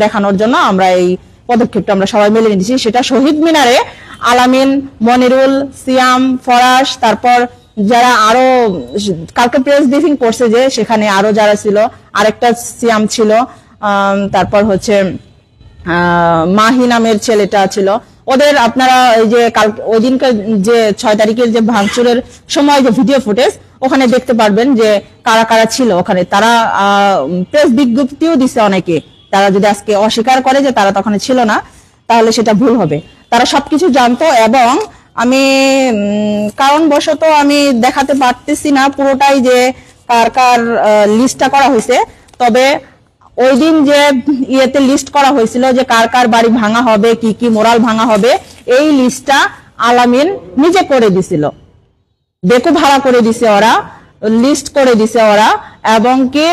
S1: দেখানোর জন্য আমরা এই পদক্ষেপটা আমরা সবাই মিলে নিয়েছি। সেটা শহীদ মিনারে আলামিন, মনিরুল, সিয়াম, ফরাস, তারপর যারা আরো কালকে প্রেস ব্রিফিং করছে যে সেখানে আরো যারা ছিল, আরেকটা সিয়াম ছিল, তারপর হচ্ছে মাহি নামের ছেলেটা ছিল, ওদের আপনারা এই যে ওই দিনকার যে 6 তারিখের যে ভাঙচুরের সময় যে ভিডিও ফুটেজ ওখানে দেখতে পারবেন যে কারা কারা ছিল ওখানে। তারা প্রেস বিজ্ঞপ্তিও দিছে অনেকে, তারা যদি আজকে অস্বীকার করে যে তারা তখন ছিল না তাহলে সেটা ভুল হবে। তারা সবকিছু জানতো এবং আমি কারণবশত আমি দেখাতে পারতেছি না পুরোটাই যে কার কার লিস্টটা করা হয়েছে, তবে ওই দিন যে ইয়েতে লিস্ট করা হয়েছিল যে কার কার বাড়ি ভাঙা হবে, কি কি মোরাল ভাঙা হবে, এই লিস্টটা আলামিন নিজে করে দিছিল, বেকু ভাড়া করে দিছে ওরা, লিস্ট করে দিছে ওরা, এবং কি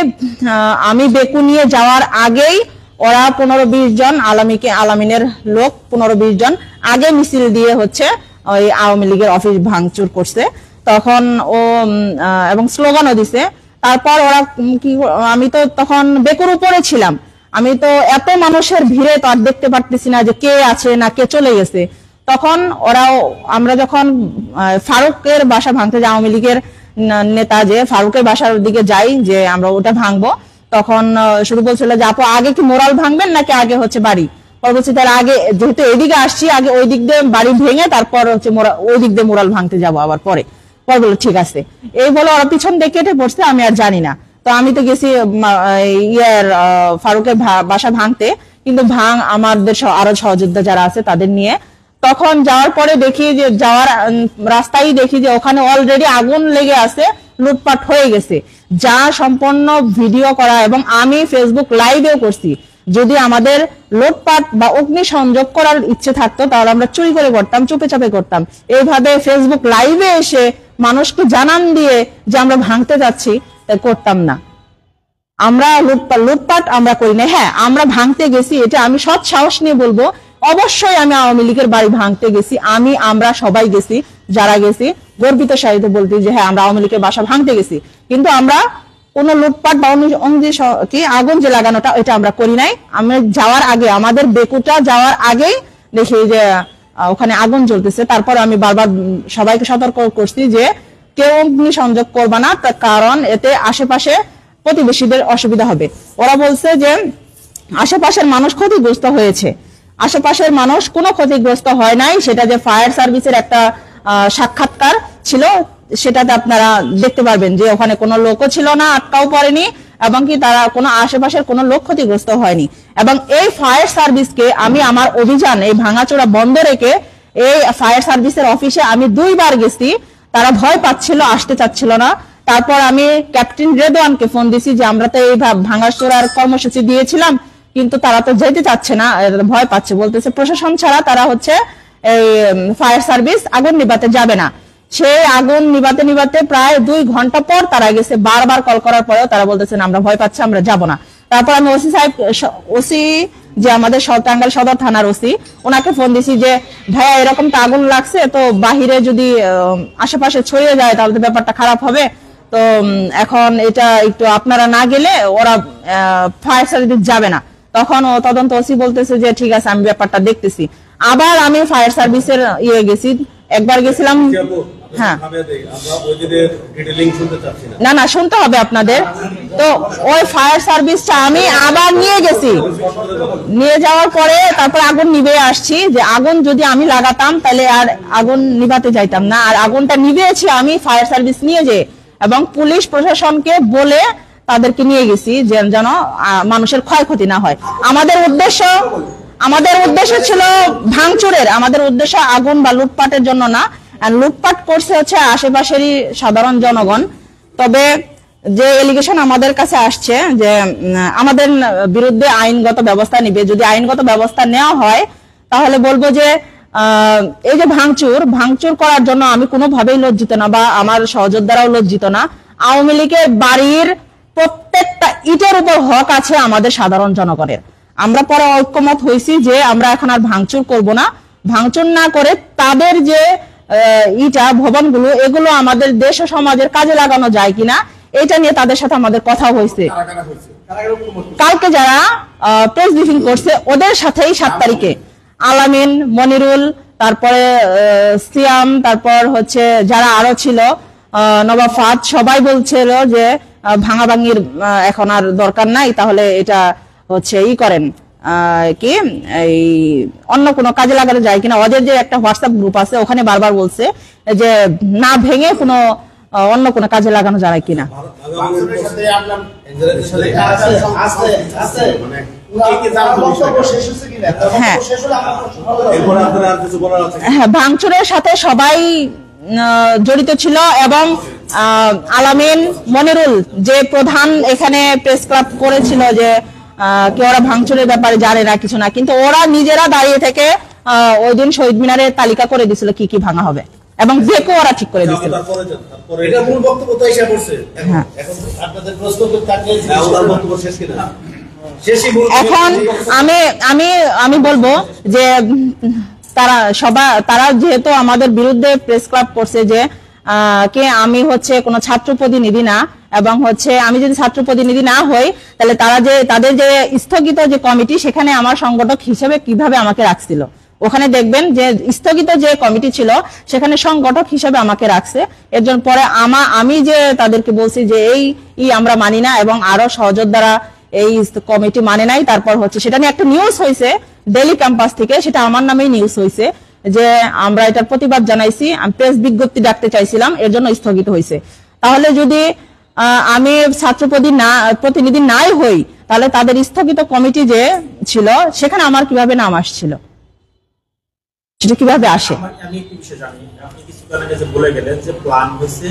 S1: আমি বেকু নিয়ে যাওয়ার আগেই ওরা 15-20 জন আলামিনের লোক 15-20 জন আগে মিছিল দিয়ে হচ্ছে ওই আওয়ামী লীগের অফিস ভাঙচুর করছে তখন ও, এবং স্লোগানও দিছে। তারপর ওরা কি, আমি তো তখন বেকুর উপরে ছিলাম, আমি তো এত মানুষের ভিড়ে তো আর দেখতে পারতেছি না যে কে আছে না কে চলে গেছে। তখন ওরাও, আমরা যখন ফারুকের বাসা ভাঙতে যাই, আওয়ামী লীগের নেতা যে ফারুকের বাসার দিকে যাই যে আমরা ওটা ভাঙবো, তখন শুরু বলছিল যে আপু আগে কি মোরাল ভাঙবেন নাকি আগে হচ্ছে বাড়ি, পরবর্তী তার আগে যেহেতু এদিকে আসছি আগে ওই দিক দিয়ে বাড়ি ভেঙে তারপর হচ্ছে ওই দিক দিয়ে মোরাল ভাঙতে যাবো আবার পরে বলে ঠিক আছে, এই বলে ওরা পিছন দিয়ে কেটে পড়ছে, আমি আর জানি না। তো আমি তো গেছি ফারুকের বাসা ভাঙতে, কিন্তু আমাদের আরো সহযোদ্ধা যারা আছে তাদের নিয়ে। তখন যাওয়ার পরে দেখি যে যাওয়ার রাস্তায় দেখি যে ওখানে অলরেডি আগুন লেগে আছে, লুটপাট হয়ে গেছে, যা সম্পূর্ণ ভিডিও করা, এবং আমি ফেসবুক লাইভেও করছি। যদি আমাদের লুটপাট বা অগ্নি সংযোগ করার ইচ্ছে থাকতো তাহলে আমরা চুরি করে করতাম, চুপে চাপে করতাম। এইভাবে ফেসবুক লাইভে এসে মানুষকে জানান দিয়ে যে আমরা ভাঙতে যাচ্ছি করতাম না। আমরা লুটপাট আমরা করি না। হ্যাঁ, আমরা ভাঙতে গেছি, এটা আমি সৎ সাহস নিয়ে বলবো, অবশ্যই আমি আওয়ামী লীগের বাড়ি ভাঙতে গেছি, আমরা সবাই গেছি, যারা গেছি গর্বিত সাহিত্য বলতে যে হ্যাঁ আমরা আওয়ামী লীগের বাসা ভাঙতে গেছি, কিন্তু আমরা কোন লুটপাট বা কি আগুন যে লাগানোটা এটা আমরা করি নাই। আমরা যাওয়ার আগে, আমাদের বেকুটা যাওয়ার আগেই দেখি যে ওখানে আগুন জ্বলতেছে। তারপর আমি বারবার সবাইকে সতর্ক করছি যে কেউ অগ্নি সংযোগ করবা না, তার কারণ এতে আশেপাশে প্রতিবেশীদের অসুবিধা হবে। ওরা বলছে যে আশেপাশের মানুষ ক্ষতিগ্রস্ত হয়েছে, আশেপাশের মানুষ কোনো ক্ষতিগ্রস্ত হয় নাই। সেটা যে ফায়ার সার্ভিসের একটা সাক্ষাৎকার ছিল, সেটাতে আপনারা দেখতে পারবেন যে ওখানে কোনো লোকও ছিল না, আটকাও পড়েনি, এবং কি তারা কোনো আশেপাশের কোনো লোক ক্ষতিগ্রস্ত হয়নি। এবং এই ফায়ার সার্ভিসকে আমি আমার অভিযান এই ভাঙাচোরা বন্ধ রেখে এই ফায়ার সার্ভিসের অফিসে আমি 2 বার গেছি, তারা ভয় পাচ্ছিল, আসতে চাচ্ছিল না। তারপর আমি ক্যাপ্টেন রেদওয়ানকে ফোন দিছি যে আমরা তো এই ভাঙাচোরার কর্মসূচি দিয়েছিলাম, কিন্তু তারা তো যেতে চাচ্ছে না, ভয় পাচ্ছে, বলতেছে প্রশাসন ছাড়া তারা হচ্ছে এই ফায়ার সার্ভিস আগুন নিভাতে যাবে না। সে আগুন নিভাতে নিভাতে প্রায় 2 ঘন্টা পর তারা গেছে, বারবার কল করার পরেও তারা বলতেছেন আমরা ভয় পাচ্ছি, আমরা যাব না। তারপর আমি ওসি যে আমাদের টাঙ্গাইল সদর থানার ওসি, ওনাকে ফোন দিছি যে ভাইয়া এরকম তো আগুন লাগছে, তো বাহিরে যদি আশেপাশে ছড়িয়ে যায় তাহলে তো ব্যাপারটা খারাপ হবে, তো এখন এটা একটু আপনারা না গেলে ওরা ফায়ার সার্ভিস যাবে না। তখন ও তদন্ত ওসি বলতেছে যে ঠিক আছে আমি ব্যাপারটা দেখতেছি। আবার আমি ফায়ার সার্ভিসের গেছি, একবার গেছিলাম। হ্যাঁ, না শুনতে হবে আপনাদের। তো ওই ফায়ার সার্ভিসটা আমি আবার নিয়ে গেছি, নিয়ে যাওয়ার পরে তারপর আগুন নিভে আসছি, যে আগুন যদি আমি লাগাতাম তাহলে আর আগুন নিভাতে যাইতাম না, আর আগুনটা নিভিয়েছি আমি ফায়ার সার্ভিস নিয়ে যেয়ে, এবং পুলিশ প্রশাসনকে বলে তাদেরকে নিয়ে গেছি যেন মানুষের ক্ষয়ক্ষতি না হয়। আমাদের উদ্দেশ্য ছিল ভাঙচুরের, আমাদের উদ্দেশ্য আগুন বা লুটপাটের জন্য না। আর লুটপাট করছে হচ্ছে আশেপাশেরই সাধারণ জনগণ। তবে যে এলিগেশন আমাদের কাছে আসছে যে আমাদের বিরুদ্ধে আইনগত ব্যবস্থা নিবে, যদি আইনগত ব্যবস্থা নেওয়া হয় তাহলে বলবো যে এই যে ভাঙচুর করার জন্য আমি কোনোভাবেই লজ্জিত না, বা আমার সহযোদ্ধারাও লজ্জিত না। আওয়ামী লীগের বাড়ির প্রত্যেকটা ইটের উপর হক আছে আমাদের সাধারণ জনগণের। আমরা পরে ঐক্যমত হয়েছি যে আমরা এখন আর ভাঙচুর করব না, ভাঙচুর না করে তাদের যে ভবনগুলো এগুলো আমাদের দেশ ও সমাজের কাজে লাগানো যায় কিনা এটা নিয়ে তাদের সাথে আমাদের কথা হয়েছে। কালকে যারা প্রেস ব্রিফিং করছে ওদের সাথেই 7 তারিখে আলামিন, মনিরুল, তারপরে সিয়াম, তারপর হচ্ছে যারা আরো ছিল নবাব ফাদ, সবাই বলছিল যে ভাঙাভাঙির এখন আর দরকার নাই, তাহলে এটা হচ্ছে করেন কি এই অন্য কোনো কাজে লাগানো যায় কিনা। ওদের যে একটা হোয়াটসঅ্যাপ গ্রুপ আছে ওখানে বারবার বলছে যে না ভেঙে কোনো অন্য কোনো কাজে লাগানো যায় কিনা। হ্যাঁ, ভাঙচুরের সাথে সবাই জড়িত ছিল এবং আলামিন, মনিরুল যে প্রধান এখানে প্রেস ক্লাব করেছিল যে কি ওরা ভাঙচুরের ব্যাপারে জানে না কিছু না, কিন্তু ওরা নিজেরা দাঁড়িয়ে থেকে ওই দিন শহীদ মিনারে তালিকা করে দিছিল কি কি ভাঙা হবে এবং দেখো ওরা ঠিক করে দিছিল। এখন আমি বলবো যে তারা যেহেতু আমাদের বিরুদ্ধে প্রেস ক্লাব করছে যে কে আমি হচ্ছে কোনো ছাত্র প্রতিনিধি না, এবং হচ্ছে আমি যদি ছাত্র প্রতিনিধি না হই তাহলে তাদের যে স্থগিত যে কমিটি সেখানে আমার সংগঠক হিসেবে কিভাবে আমাকে রাখছিল। ওখানে দেখবেন যে স্থগিত যে কমিটি ছিল সেখানে সংগঠক হিসেবে আমাকে রাখছে। এর জন্য পরে আমি যে তাদেরকে বলছি যে আমরা মানি না, এবং আরো সহযোদ্ধারা এই কমিটি মানে নাই। তারপর হচ্ছে সেটা নিয়ে একটা নিউজ হয়েছে ডেইলি ক্যাম্পাস থেকে, সেটা আমার নামেই নিউজ হয়েছে যে আমরা এটার প্রতিবাদ জানাইছি, প্রেস বিজ্ঞপ্তি ডাকতে চাইছিলাম, এর জন্য স্থগিত হয়েছে। তাহলে যদি আমি ছাত্র প্রতিনিধি নাই হই তাহলে তাদের স্থগিত কমিটি যে ছিল সেখানে আমার কিভাবে নাম আসছিল, সেটা কিভাবে আসে?
S2: আমি একটু বিষয় জানি, আপনি কিছুক্ষণ আগে যে বলে গেলেন যে প্ল্যান হয়েছে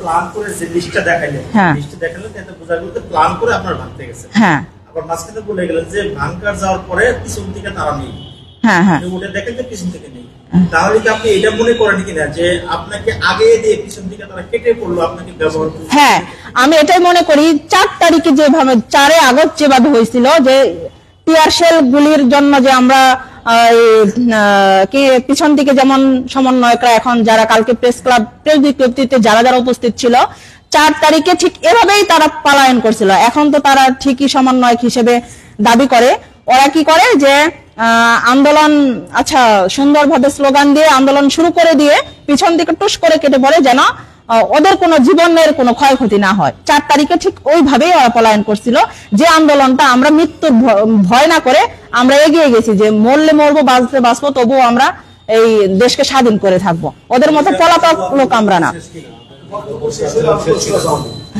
S2: প্ল্যান করে যে লিস্টটা দেখাইলেন, তাতে বোঝা গেল প্ল্যান করে আপনার ভাঙতে গেছে। আবার মাঝখানে বলে গেলেন যে ভাঙকার যাওয়ার পরে পিছন থেকে তারা নেই, ওটা দেখেন যে পিছন থেকে নেই। তাহলে কি আপনি এটা মনে করেন কিনা যে আপনাকে আগে দিয়ে পিছন থেকে তারা কেটে পড়লো, আপনাকে ব্যবহার করলো?
S1: হ্যাঁ, আমি এটাই মনে করি। 4 তারিখে যেভাবে 4 আগস্ট যেভাবে হয়েছিল যে টিয়ারশেল গুলির জন্য যে আমরা পিছন দিকে যেমন সমন্বয়করা এখন যারা কালকে প্রেস বিজ্ঞপ্তিতে যারা উপস্থিত ছিল 4 তারিখে ঠিক এভাবেই তারা পলায়ন করছিল। এখন তো তারা ঠিকই সমন্বয়ক হিসেবে দাবি করে। ওরা কি করে যে আন্দোলন সুন্দরভাবে স্লোগান দিয়ে আন্দোলন শুরু করে দিয়ে পিছন দিকে টুস করে কেটে পড়ে, যেন ওদের কোনো জীবনের কোনো ক্ষয়ক্ষতি না হয়। 4 তারিখে ঠিক ওইভাবেই ওরা পলায়ন করছিল, যে আন্দোলনটা আমরা মৃত্যুর ভয় না করে আমরা এগিয়ে গেছি, যে মরলে মরবো, বাঁচলে বাঁচবো, তবুও আমরা এই দেশকে স্বাধীন করে থাকবো। ওদের মতো পলাতক লোক আমরা না।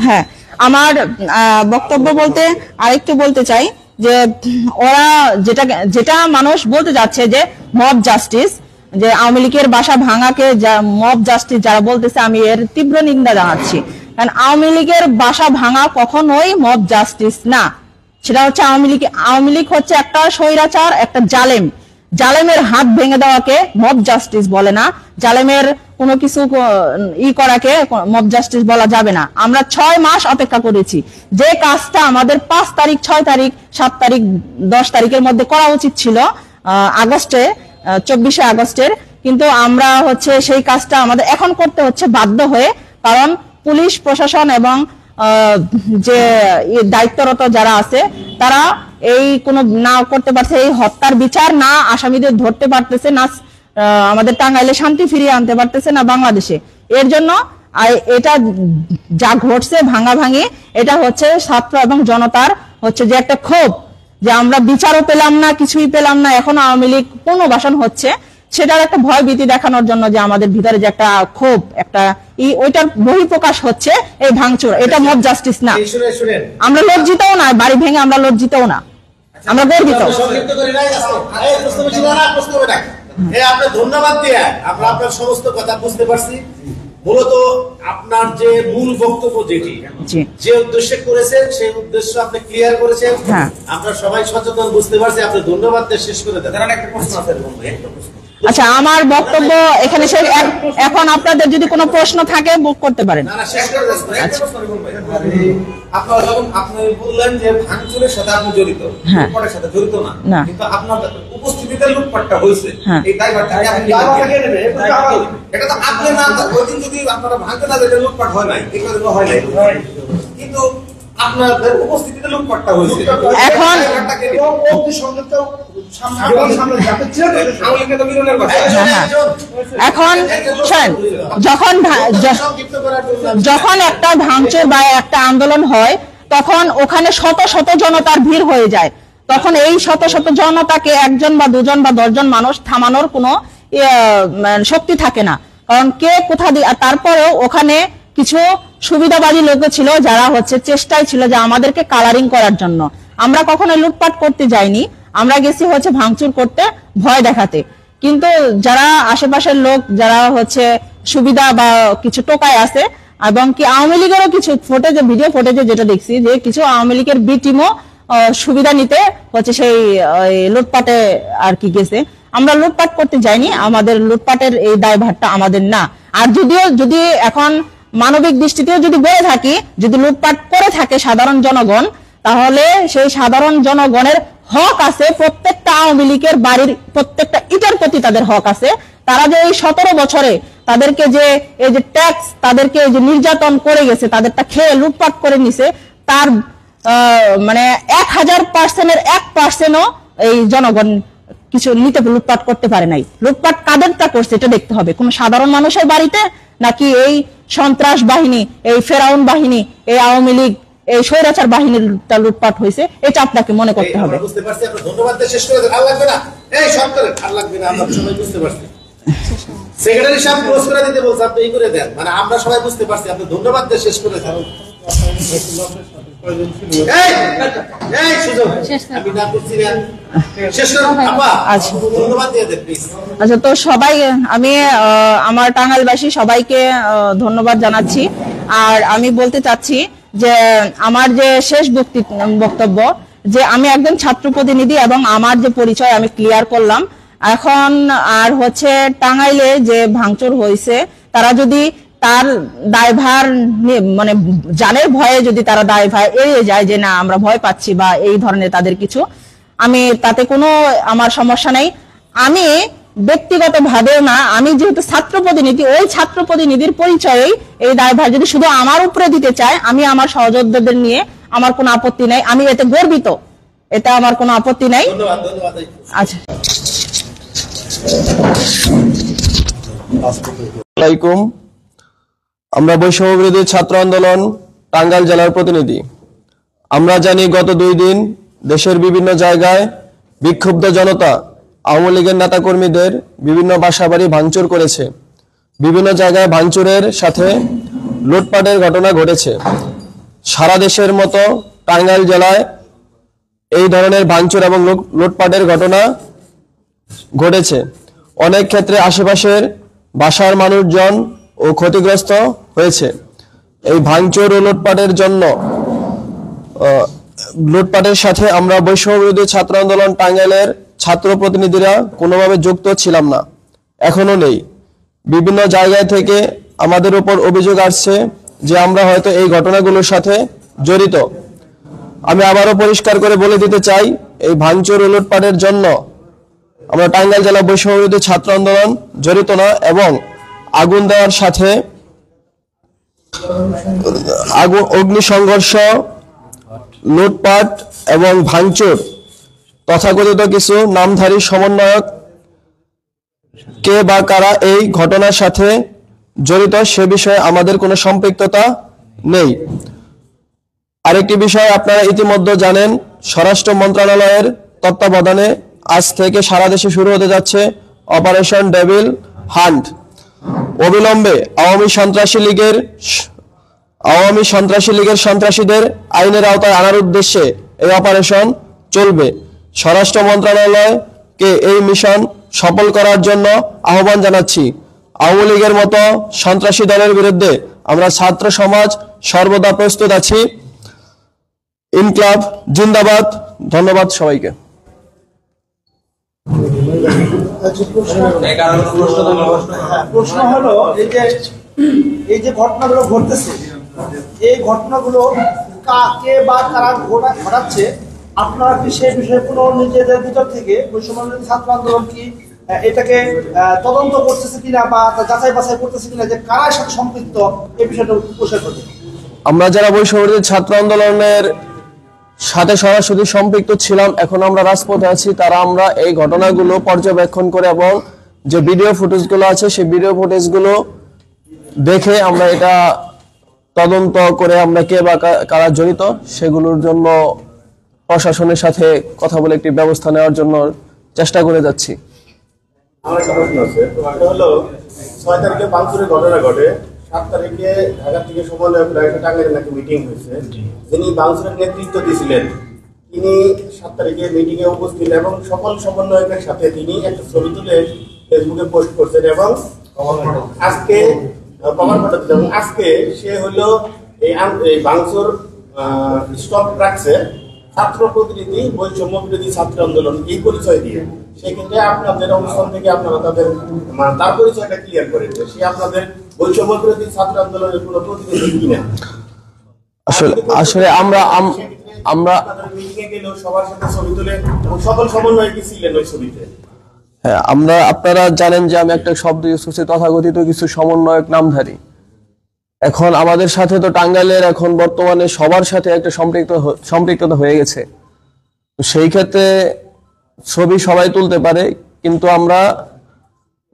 S1: হ্যাঁ, আমার বক্তব্য বলতে আরেকটু বলতে চাই যে ওরা যেটা মানুষ বলতে যাচ্ছে যে মব জাস্টিস, যে আওয়ামী লীগের বাসা ভাঙাকে মব জাস্টিস যারা বলতেছে, আমি এর তীব্র নিন্দা জানাচ্ছি। কারণ আওয়ামী লীগের বাসা ভাঙা কখনোই মব জাস্টিস না। সেটা হচ্ছে আওয়ামী লীগ হচ্ছে একটা স্বৈরাচার, একটা জালেমের হাত ভেঙে দেওয়াকে মব জাস্টিস বলে না। জালেমের কোনো কিছু করাকে মব জাস্টিস বলা যাবে না। আমরা 6 মাস অপেক্ষা করেছি, যে কাজটা আমাদের 5 তারিখ, 6 তারিখ, 7 তারিখ, 10 তারিখের মধ্যে করা উচিত ছিল আগস্টে, 24শে আগস্টের, কিন্তু আমরা হচ্ছে সেই কাজটা আমাদের এখন করতে হচ্ছে বাধ্য হয়ে। কারণ পুলিশ প্রশাসন এবং যে দায়িত্বরত যারা আছে তারা এই কোনো না করতে পারছে, এই হত্যার বিচার না, আসামিদের ধরতে পারতেছে না, আমাদের টাঙ্গাইলে শান্তি ফিরিয়ে আনতে পারতেছে না বাংলাদেশে। এর জন্য এটা যা ঘটছে ভাঙাভাঙি, এটা হচ্ছে ছাত্র এবং জনতার হচ্ছে যে একটা ক্ষোভ, যে আমরা বিচারও পেলাম না, কিছুই পেলাম না, এখন আওয়ামী লীগ পুনর্বাসন হচ্ছে, সেটার একটা ভয় ভীতি দেখানোর জন্য যে আমাদের ভিতরে যে একটা ক্ষোভ, একটা ওইটার বহিঃপ্রকাশ হচ্ছে এই ভাঙচুর। এটা মব জাস্টিস না। আমরা লজ্জিতও না, বাড়ি ভেঙে আমরা লজ্জিতও না, আমরা গর্বিত।
S2: আপনার ধন্যবাদ দিয়ে আমরা আপনার সমস্ত কথা বুঝতে পারছি।
S3: মূলত আপনার যে মূল বক্তব্য যেটি যে উদ্দেশ্যে করেছেন সেই উদ্দেশ্য আপনি ক্লিয়ার করেছেন। আমরা সবাই সচেতন, বুঝতে পারছি। আপনি ধন্যবাদ দিয়ে শেষ করে দেন। একটা প্রশ্ন আছে,
S1: আচ্ছা, আমার বক্তব্য এখানে শেষ। এখন আপনাদের যদি কোনো প্রশ্ন থাকে করতে পারেন।
S3: আপনারা যখন আপনি বললেন যে ভাঙচুরের সাথে আপনি জড়িত, লুটপাটের সাথে জড়িত না, কিন্তু আপনার উপস্থিতিতে লুটপাটটা হয়েছে, এই দায়ভারটা আপনি এটা তো আপনি না, ওই দিন যদি আপনারা ভাঙতে না যেতে লুটপাট হয় নাই, এই কারণে হয় নাই, কিন্তু আপনাদের উপস্থিতিতে লুটপাটটা হয়েছে।
S1: এখন এখন যখন একটা ভাঙচুর বা একটা আন্দোলন হয় তখন ওখানে শত শত জনতার ভিড় হয়ে যায়। তখন এই শত শত জনতাকে একজন বা দুজন বা 10 জন মানুষ থামানোর কোনো শক্তি থাকে না, কারণ কে কোথা দিয়ে। তারপরেও ওখানে কিছু সুবিধাবাদী লোক ছিল যারা চেষ্টায় ছিল যে আমাদেরকে কালারিং করার জন্য। আমরা কখনো লুটপাট করতে যাইনি, আমরা গেছি ভাঙচুর করতে, ভয় দেখাতে। কিন্তু যারা আশেপাশের লোক যারা সুবিধা বা কিছু টোকায় আছে, এবং কি আওয়ামী লীগেরও কিছু ফুটেজে, ভিডিও ফুটেজে যেটা দেখছি যে কিছু আওয়ামী লীগের বি টিমও সুবিধা নিতে সেই লুটপাটে আর কি গেছে। আমরা লুটপাট করতে যাইনি, আমাদের লুটপাটের এই দায়ভারটা আমাদের না। আর যদি এখন মানবিক দৃষ্টিতেও যদি বলে থাকি, যদি লুটপাট করে থাকে সাধারণ জনগণ, তাহলে সেই সাধারণ জনগণের হক আছে, প্রত্যেকটা আওয়ামী লীগের বাড়ির প্রত্যেকটা ইটার প্রতি তাদের হক আছে। তারা যে এই 17 বছরে তাদেরকে যে এই যে ট্যাক্স, তাদেরকে যে নির্যাতন করে গেছে, তাদেরটা খেয়ে লুটপাট করে নিছে, তার 1000%-এর 1%ও এই জনগণ কিছু নিতে লুটপাট করতে পারে নাই। লুটপাট কাদেরটা করছে এটা দেখতে হবে, কোন সাধারণ মানুষের বাড়িতে নাকি এই সন্ত্রাস বাহিনী, এই ফেরাউন বাহিনী, এই আওয়ামী লীগ, এই স্বৈরাচার বাহিনীর লুটপাট হয়েছে, এটা আপনাকে মনে করতে হবে।
S3: বুঝতে পারছি, আপনি ধন্যবাদ দিয়ে শেষ করে দেন। ভালো লাগবে না? এই সরকারের ভালো লাগবে না, আমরা সবাই বুঝতে পারছি। সেক্রেটারি সাহেব ক্লোজ করে দিতে বলছে, আপনি এই করে দেন, আমরা সবাই বুঝতে পারছি। আপনি ধন্যবাদ দিয়ে শেষ করে দেন।
S1: আচ্ছা, তো সবাই, আমি আমার টাঙ্গাইলবাসী সবাইকে ধন্যবাদ জানাচ্ছি। আর আমি বলতে চাচ্ছি যে আমার যে শেষ বক্তব্য, যে আমি একজন ছাত্র প্রতিনিধি এবং আমার যে পরিচয় আমি ক্লিয়ার করলাম। এখন আর টাঙ্গাইলে যে ভাঙচুর হয়েছে, তারা যদি তার দায়ভার জানের ভয়ে যদি তারা দায়ভার এড়িয়ে যায় যে না আমরা ভয় পাচ্ছি বা এই ধরনের তাদের কিছু, আমি তাতে কোনো আমার সমস্যা নেই। আমি ব্যক্তিগত ভাবেও না, আমি যেহেতু ছাত্র প্রতিনিধি, ওই ছাত্র প্রতিনিধির পরিচয়েই এই দায়ভার যদি শুধু আমার উপরে দিতে চায়, আমি আমার সহযোদ্ধাদের নিয়ে আমার কোনো আপত্তি নাই, আমি এতে গর্বিত, এটা আমার কোনো আপত্তি নাই। আচ্ছা,
S4: আমরা বৈষম্য বিরোধী ছাত্র আন্দোলন টাঙ্গাইল জেলার প্রতিনিধি। আমরা জানি গত 2 দিন দেশের বিভিন্ন জায়গায় বিক্ষুব্ধ জনতা আওয়ামী লীগের নেতাকর্মীদের বিভিন্ন বাসাবাড়ি ভাঙচুর করেছে। বিভিন্ন জায়গায় ভাঙচুরের সাথে লুটপাটের ঘটনা ঘটেছে। সারা দেশের মতো টাঙ্গাইল জেলায় এই ধরনের ভাঙচুর এবং লুটপাটের ঘটনা ঘটেছে। অনেক ক্ষেত্রে আশেপাশের বাসার মানুষজন ও ক্ষতিগ্রস্ত হয়েছে। এই ভাঙচুর ও লুটপাটের সাথে আমরা বৈষম্য বিরোধী ছাত্র আন্দোলন টাঙ্গাইলের ছাত্র প্রতিনিধিরা কোনোভাবে যুক্ত ছিলাম না, এখনো নেই। বিভিন্ন জায়গায় থেকে আমাদের উপর অভিযোগ আসছে যে আমরা হয়তো এই ঘটনাগুলোর সাথে জড়িত। আমি আবারও পরিষ্কার করে বলে দিতে চাই, এই ভাঙচুর ও লুটপাটের জন্য আমরা টাঙ্গাইল জেলা বৈষম্য বিরোধী ছাত্র আন্দোলন জড়িত না, এবং আগুন দেওয়ার সাথে অগ্নি সংঘর্ষ, লুটপাট এবং ভাঙচুর তথাকথিত কিছু নামধারী সমন্বয়ক কে বা কারা এই ঘটনার সাথে জড়িত সে বিষয়ে আমাদের কোনো সম্পৃক্ততা নেই। আরেকটি বিষয় আপনারা ইতিমধ্যে জানেন, স্বরাষ্ট্র মন্ত্রণালয়ের তত্ত্বাবধানে আজ থেকে সারা দেশে শুরু হতে যাচ্ছে অপারেশন ডেভিল হান্ট। অবিলম্বে আওয়ামী সন্ত্রাসী লীগের সন্ত্রাসীদের আইনের আওতায় আনার উদ্দেশ্যে এই অপারেশন চলবে। স্বরাষ্ট্র মন্ত্রণালয়কে এই মিশন সফল করার জন্য আহ্বান জানাচ্ছি। আওয়ামী লীগের মতো সন্ত্রাসী দলের বিরুদ্ধে আমরা ছাত্র সমাজ সর্বদা প্রস্তুত আছি। ইনকলাব জিন্দাবাদ। ধন্যবাদ সবাইকে।
S5: প্রশ্ন হলো এই যে ঘটনাগুলো ঘটতেছে, এই ঘটনাগুলো কে বা কারা ঘটাচ্ছে, আপনারা কি সেই বিষয়ে কোনো নিজেদের ভিতর থেকে বৈষম্য ছাত্র আন্দোলন কি এটাকে তদন্ত করতেছে কিনা বা যাচাই বাছাই করতেছে কিনা যে কারা সাথে সম্পৃক্ত এই বিষয়টা প্রশ্ন করবে?
S4: আমরা যারা বৈষম্য ছাত্র আন্দোলনের সাথে সরাসরি সম্পৃক্ত ছিলাম, এখন আমরা রাজপথে আছি, তারা আমরা এই ঘটনাগুলো পর্যবেক্ষণ করে এবং যে ভিডিও ফুটেজগুলো আছে সেই ভিডিও ফুটেজগুলো দেখে আমরা এটা তদন্ত করে আমরা কে বা কারা জড়িত সেগুলোর জন্য প্রশাসনের সাথে কথা বলে একটি ব্যবস্থা নেওয়ার জন্য চেষ্টা করে যাচ্ছি।
S6: আমার একটা প্রশ্ন আছে, এটা হলো 6 তারিখে বাংসুরের ঘটনা ঘটে, 7 তারিখে ঢাকা থেকে সমন্বয়করা একটা টাঙ্গাইলে নাকি মিটিং হয়েছে, যিনি বাংসুরের নেতৃত্ব দিয়েছিলেন তিনি 7 তারিখে মিটিং এ উপস্থিত এবং সকল সমন্বয়কের সাথে তিনি একটা ছবি তুলে ফেসবুকে পোস্ট করছেন এবং আজকে কভার ফটো দিলেন এবং আজকে সে হলো এই বাংসুর স্টপ রাখছে ছাত্র প্রতিনিধি বৈষম্য বিরোধী ছাত্র আন্দোলন এই পরিচয় দিয়ে। সেক্ষেত্রে আপনাদের অনুষ্ঠান থেকে আপনারা তাদের তার পরিচয়টা ক্লিয়ার করেন যে সে আপনাদের বৈষম্য বিরোধী ছাত্র আন্দোলনের কোনো প্রতিনিধি কিনা।
S4: আসলে আমরা
S6: মিটিং এ গেলেও সবার সাথে ছবি তুলে এবং সকল সমন্বয়কই ছিলেন ওই ছবিতে।
S4: হ্যাঁ, আপনারা জানেন যে আমি একটা শব্দ ইউজ করছি, তথাকথিত কিছু সমন্বয়ক নামধারী। এখন আমাদের সাথে তো টাঙ্গাইলের এখন বর্তমানে সবার সাথে একটা সম্পৃক্ততা হয়ে গেছে। সেই ক্ষেত্রে ছবি সবাই তুলতে পারে, কিন্তু আমরা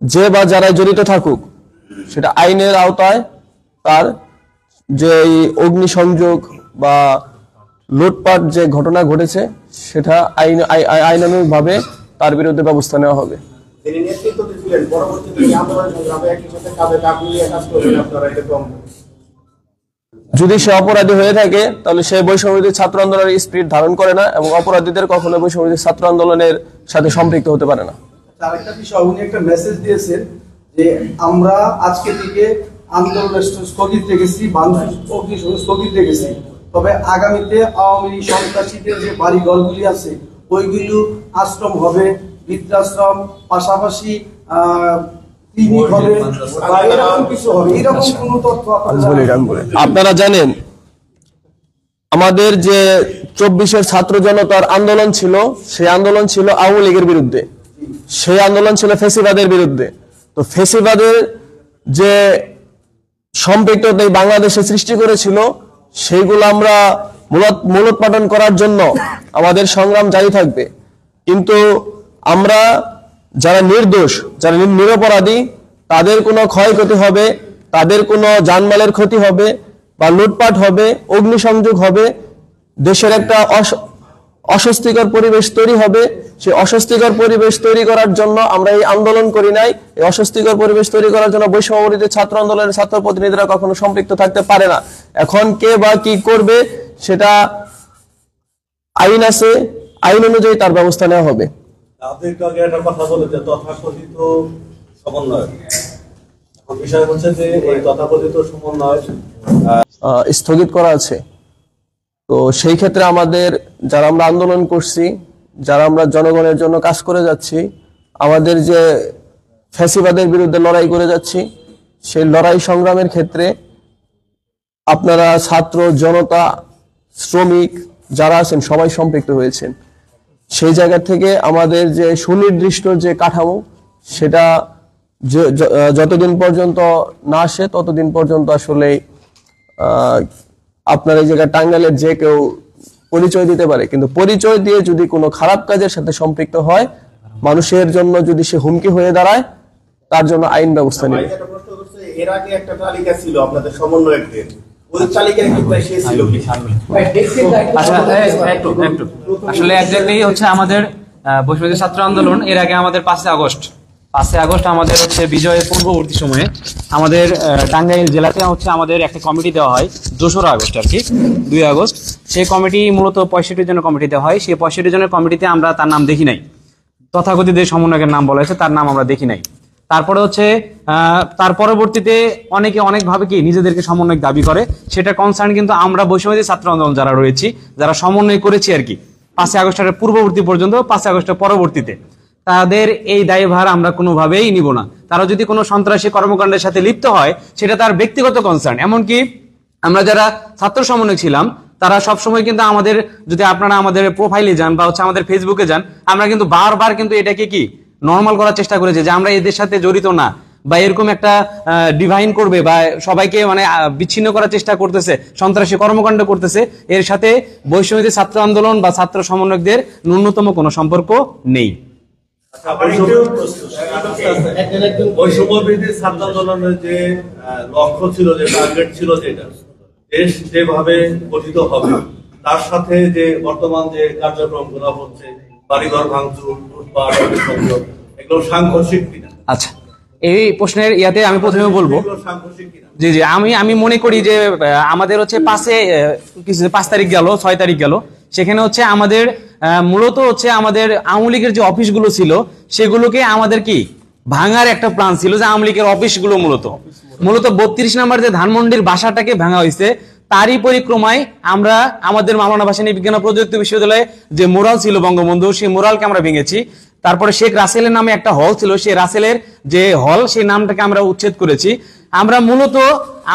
S4: যে বা যারা জড়িত থাকুক সেটা আইনের আওতায় তার যে অগ্নিসংযোগ বা লুটপাট যে ঘটনা ঘটেছে সেটা আইনানুগভাবে তার বিরুদ্ধে ব্যবস্থা নেওয়া হবে।
S6: তিনি নেতৃত্ব দিয়েছিলেন, পরবর্তীতে আন্দোলন সংগ্রামে একই সাথে কাঁধে কাঁধ মিলিয়ে কাজ করবেন আপনারা, এরকম
S4: যদি সে অপরাধী হয়ে থাকে তাহলে সে বৈষম্য ছাত্র আন্দোলনের স্পিরিট ধারণ করে না এবং অপরাধীদের কখনো বৈষম্য ছাত্র আন্দোলনের সাথে সম্পৃক্ত হতে পারে না।
S5: আরেকটা বিষয়, উনি একটা মেসেজ দিয়েছেন যে আমরা আজকে থেকে আন্দোলন স্থগিত রেখেছি, স্থগিত রেখেছি, তবে আগামীতে আওয়ামী লীগ সন্ত্রাসীদের যে বাড়ি ঘরগুলি আছে ওইগুলো আশ্রম হবে, বৃদ্ধাশ্রম, পাশাপাশি
S4: আপনারা জানেন আমাদের যে 24-এর ছাত্র জনতার আন্দোলন ছিল, সেই আন্দোলন ছিল আওয়ামী লীগের বিরুদ্ধে, সেই আন্দোলন ছিল ফ্যাসিবাদের বিরুদ্ধে। তো ফ্যাসিবাদের যে সম্পৃক্ততা বাংলাদেশে সৃষ্টি করেছিল সেইগুলো আমরা মূলোৎপাটন করার জন্য আমাদের সংগ্রাম জারি থাকবে। কিন্তু আমরা যারা নির্দোষ, যারা নিরপরাধী, তাদের কোনো ক্ষয়ক্ষতি হবে, তাদের কোনো জানমালের ক্ষতি হবে বা লুটপাট হবে, অগ্নিসংযোগ হবে, দেশের একটা অস্বস্তিকর পরিবেশ তৈরি হবে। সেই অস্বস্তিকর পরিবেশ তৈরি করার জন্য আমরা এই আন্দোলন করি নাই। এই অস্বস্তিকর পরিবেশ তৈরি করার জন্য বৈষম্য বিরোধী ছাত্র আন্দোলনের ছাত্র প্রতিনিধিরা কখনো সম্পৃক্ত থাকতে পারে না। এখন কে বা কি করবে সেটা আইন আছে, আইন অনুযায়ী তার ব্যবস্থা নেওয়া হবে।
S6: একটা কথা বলে যে তথাকথিত সমন্বয়, বিষয় হচ্ছে যে এই তথাকথিত সমন্বয়
S4: স্থগিত করা আছে। তো সেই ক্ষেত্রে আমাদের যারা আমরা আন্দোলন করছি, যারা আমরা জনগণের জন্য কাজ করে যাচ্ছি, আমাদের যে ফ্যাসিবাদের বিরুদ্ধে লড়াই করে যাচ্ছি, সেই লড়াই সংগ্রামের ক্ষেত্রে আপনারা ছাত্র জনতা, শ্রমিক যারা আছেন সবাই সম্পৃক্ত হয়েছেন। সেই জায়গা থেকে আমাদের যে সুনির্দিষ্ট যে কাঠামো সেটা যতদিন পর্যন্ত না আসে ততদিন পর্যন্ত আসলে আপনার এই জায়গায় টাঙ্গাইলের যে কেউ পরিচয় দিতে পারে, কিন্তু পরিচয় দিয়ে যদি কোনো খারাপ কাজের সাথে সম্পৃক্ত হয়, মানুষের জন্য যদি সে হুমকি হয়ে দাঁড়ায়, তার জন্য আইন ব্যবস্থা নেবে।
S6: এর আগে একটা তালিকা ছিল আপনাদের সমন্বয়কদের, ওই তালিকায় কি সে ছিল কি?
S7: আসলে এক্স্যাক্টলি হচ্ছে আমাদের বৈষম্য ছাত্র আন্দোলন এর আগে আমাদের 5 আগস্ট আমাদের হচ্ছে বিজয়ের পূর্ববর্তী সময়ে আমাদের টাঙ্গাইল জেলাতে হচ্ছে আমাদের একটা কমিটি দেওয়া হয় 2 আগস্ট আর কি 2 আগস্ট। সেই কমিটি মূলত 65 জনের কমিটি দেওয়া হয়। সেই 65 জনের কমিটিতে আমরা তার নাম দেখি নাই, তথাকথিত যে সমন্বয়কের নাম বলা হয়েছে তার নাম আমরা দেখি নাই। তারপরে হচ্ছে তার পরবর্তীতে অনেকে অনেকভাবে কি নিজেদেরকে সমন্বয় দাবি করে, সেটা কনসার্ন কিন্তু আমরা বৈষম্যবিরোধী ছাত্র আন্দোলন যারা রয়েছি, যারা সমন্বয় করেছি আর কি 5ই আগস্টের পূর্ববর্তী পর্যন্ত 5ই আগস্টের পরবর্তীতে, তাদের এই দায়ভার আমরা কোনোভাবেই নিব না। তারা যদি কোনো সন্ত্রাসী কর্মকাণ্ডের সাথে লিপ্ত হয় সেটা তার ব্যক্তিগত কনসার্ন। এমনকি আমরা যারা ছাত্র সমন্বয় ছিলাম তারা সবসময় কিন্তু আমাদের, যদি আপনারা আমাদের প্রোফাইলে যান বা হচ্ছে আমাদের ফেসবুকে যান, আমরা কিন্তু বারবার কিন্তু এটাকে কি নর্মাল করার চেষ্টা করেছি যে আমরা এদের সাথে জড়িত না, বা এরকম একটা ডিভাইন করবে বা সবাইকে মানে বিচ্ছিন্ন করার চেষ্টা করতেছে, সন্ত্রাসী কর্মকাণ্ড করতেছে, এর সাথে বৈষম্যবিরোধী ছাত্র আন্দোলন বা ছাত্র সমন্বয়কদের ন্যূনতম কোনো সম্পর্ক নেই।
S8: বৈষম্যবিরোধী ছাত্র আন্দোলনের যে লক্ষ্য ছিল, যে টার্গেট ছিল, যেটা দেশ যেভাবে গঠিত হবে তার সাথে যে বর্তমান যে কার্যক্রমগুলো হচ্ছে, বাড়িঘর ভাঙচুর, লুটপাট, এগুলো সাংঘর্ষিক কিনা?
S7: আচ্ছা, এই প্রশ্নের ইয়াতে আমি প্রথমে বলবো, জি জি, আমি মনে করি যে আমাদের হচ্ছে 5 তারিখ গেল, 6 তারিখ গেল, সেখানে হচ্ছে আমাদের মূলত হচ্ছে আমাদের আওয়ামী লীগের যে অফিসগুলো ছিল সেগুলোকে আমাদের কি ভাঙার একটা প্ল্যান ছিল, যে আওয়ামী লীগের অফিসগুলো মূলত 32 নম্বর যে ধানমন্ডির বাসাটাকে ভাঙা হয়েছে, তারই পরিক্রমায় আমরা আমাদের মাওলানা ভাসানী বিজ্ঞান ও প্রযুক্তি বিশ্ববিদ্যালয়ে যে মোরাল ছিল বঙ্গবন্ধু, সেই মোরালকে আমরা ভেঙেছি। তারপরে শেখ রাসেলের নামে একটা হল ছিল, সেই রাসেলের যে হল সেই নামটাকে আমরা উচ্ছেদ করেছি। আমরা মূলত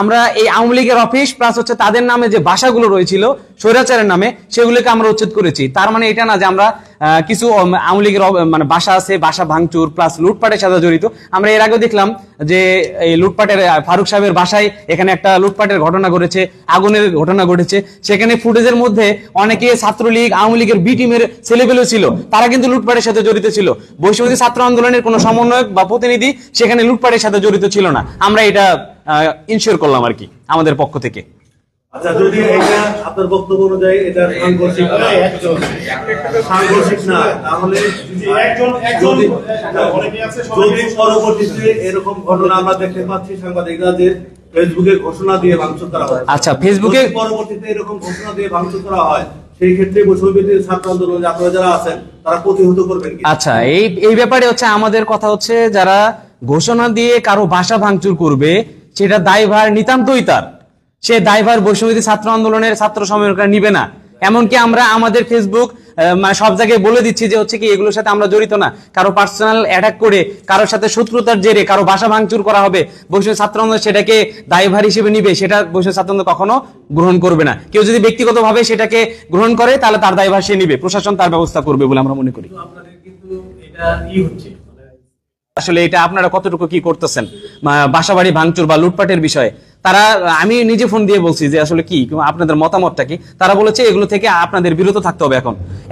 S7: আমরা এই আওয়ামী লীগের অফিস প্লাস হচ্ছে তাদের নামে যে বাসাগুলো রয়েছিল স্বৈরাচারের নামে, সেগুলোকে আমরা উচ্ছেদ করেছি। তার মানে এটা না যে আমরা কিছু আওয়ামী লীগের মানে বাসা আছে, বাসা ভাঙচুর প্লাস লুটপাটের সাথে জড়িত। আমরা এর আগেও দেখলাম যে এই লুটপাটের ফারুক সাহেবের বাসায় এখানে একটা লুটপাটের ঘটনা ঘটেছে, আগুনের ঘটনা ঘটেছে, সেখানে ফুটেজের মধ্যে অনেকে ছাত্রলীগ আওয়ামী লীগের বি টিমের ছেলেপেলে ছিল, তারা কিন্তু লুটপাটের সাথে জড়িত ছিল। বৈষম্যবিরোধী ছাত্র আন্দোলনের কোনো সমন্বয়ক বা প্রতিনিধি সেখানে লুটপাটের সাথে জড়িত ছিল না, আমরা এটা ইনশিওর করলাম আর কি আমাদের পক্ষ থেকে।
S8: আচ্ছা, যদি এটা আপনার বক্তব্য অনুযায়ী এটা সাংঘর্ষিক না, তাহলে যদি পরবর্তীতে এরকম ঘটনা আমরা দেখতে পাচ্ছি সাংবাদিকরা যে ফেসবুকে ঘোষণা দিয়ে ভাঙচুর করা হয়,
S7: আচ্ছা ফেসবুকে
S8: পরবর্তীতে এরকম ঘোষণা দিয়ে ভাঙচুর করা হয়, সেই ক্ষেত্রে বৈষম্যবিরোধী ছাত্র আন্দোলন আপনারা যারা আছেন তারা প্রতিহত করবেন কি?
S7: আচ্ছা, এই ব্যাপারে হচ্ছে আমাদের কথা হচ্ছে, যারা ঘোষণা দিয়ে কারো বাসা ভাঙচুর করবে সেটা দায়ভার নিতান্তই তার, সে দায়ভার বৈষম্যবিরোধী ছাত্র আন্দোলনের ছাত্র সমন্বয়করা নিবে না। এমনকি আমরা আমাদের ফেসবুক মানে সব জায়গায় বলে দিচ্ছি যে হচ্ছে কি এগুলোর সাথে আমরা জড়িত না। কারো পার্সোনাল অ্যাটাক করে কারোর সাথে শত্রুতার জেরে কারো বাসা ভাঙচুর করা হবে, বৈষম্য ছাত্র আন্দোলন সেটাকে দায়ভার হিসেবে নিবে, সেটা বৈষম্য ছাত্র আন্দোলন কখনো গ্রহণ করবে না। কেউ যদি ব্যক্তিগতভাবে সেটাকে গ্রহণ করে তাহলে তার দায়ভার সে নিবে, প্রশাসন তার ব্যবস্থা করবে বলে আমরা মনে করি। আসলে এটা আপনারা কতটুকু কি করতেছেন বাসাবাড়ি ভাঙচুর বা লুটপাটের বিষয়ে? তারা, আমি নিজে ফোন দিয়ে বলছি যে আসলে কি আপনাদের মতামতটা কি, তারা বলেছে এগুলো থেকে আপনাদের বিরত থাকতে হবে।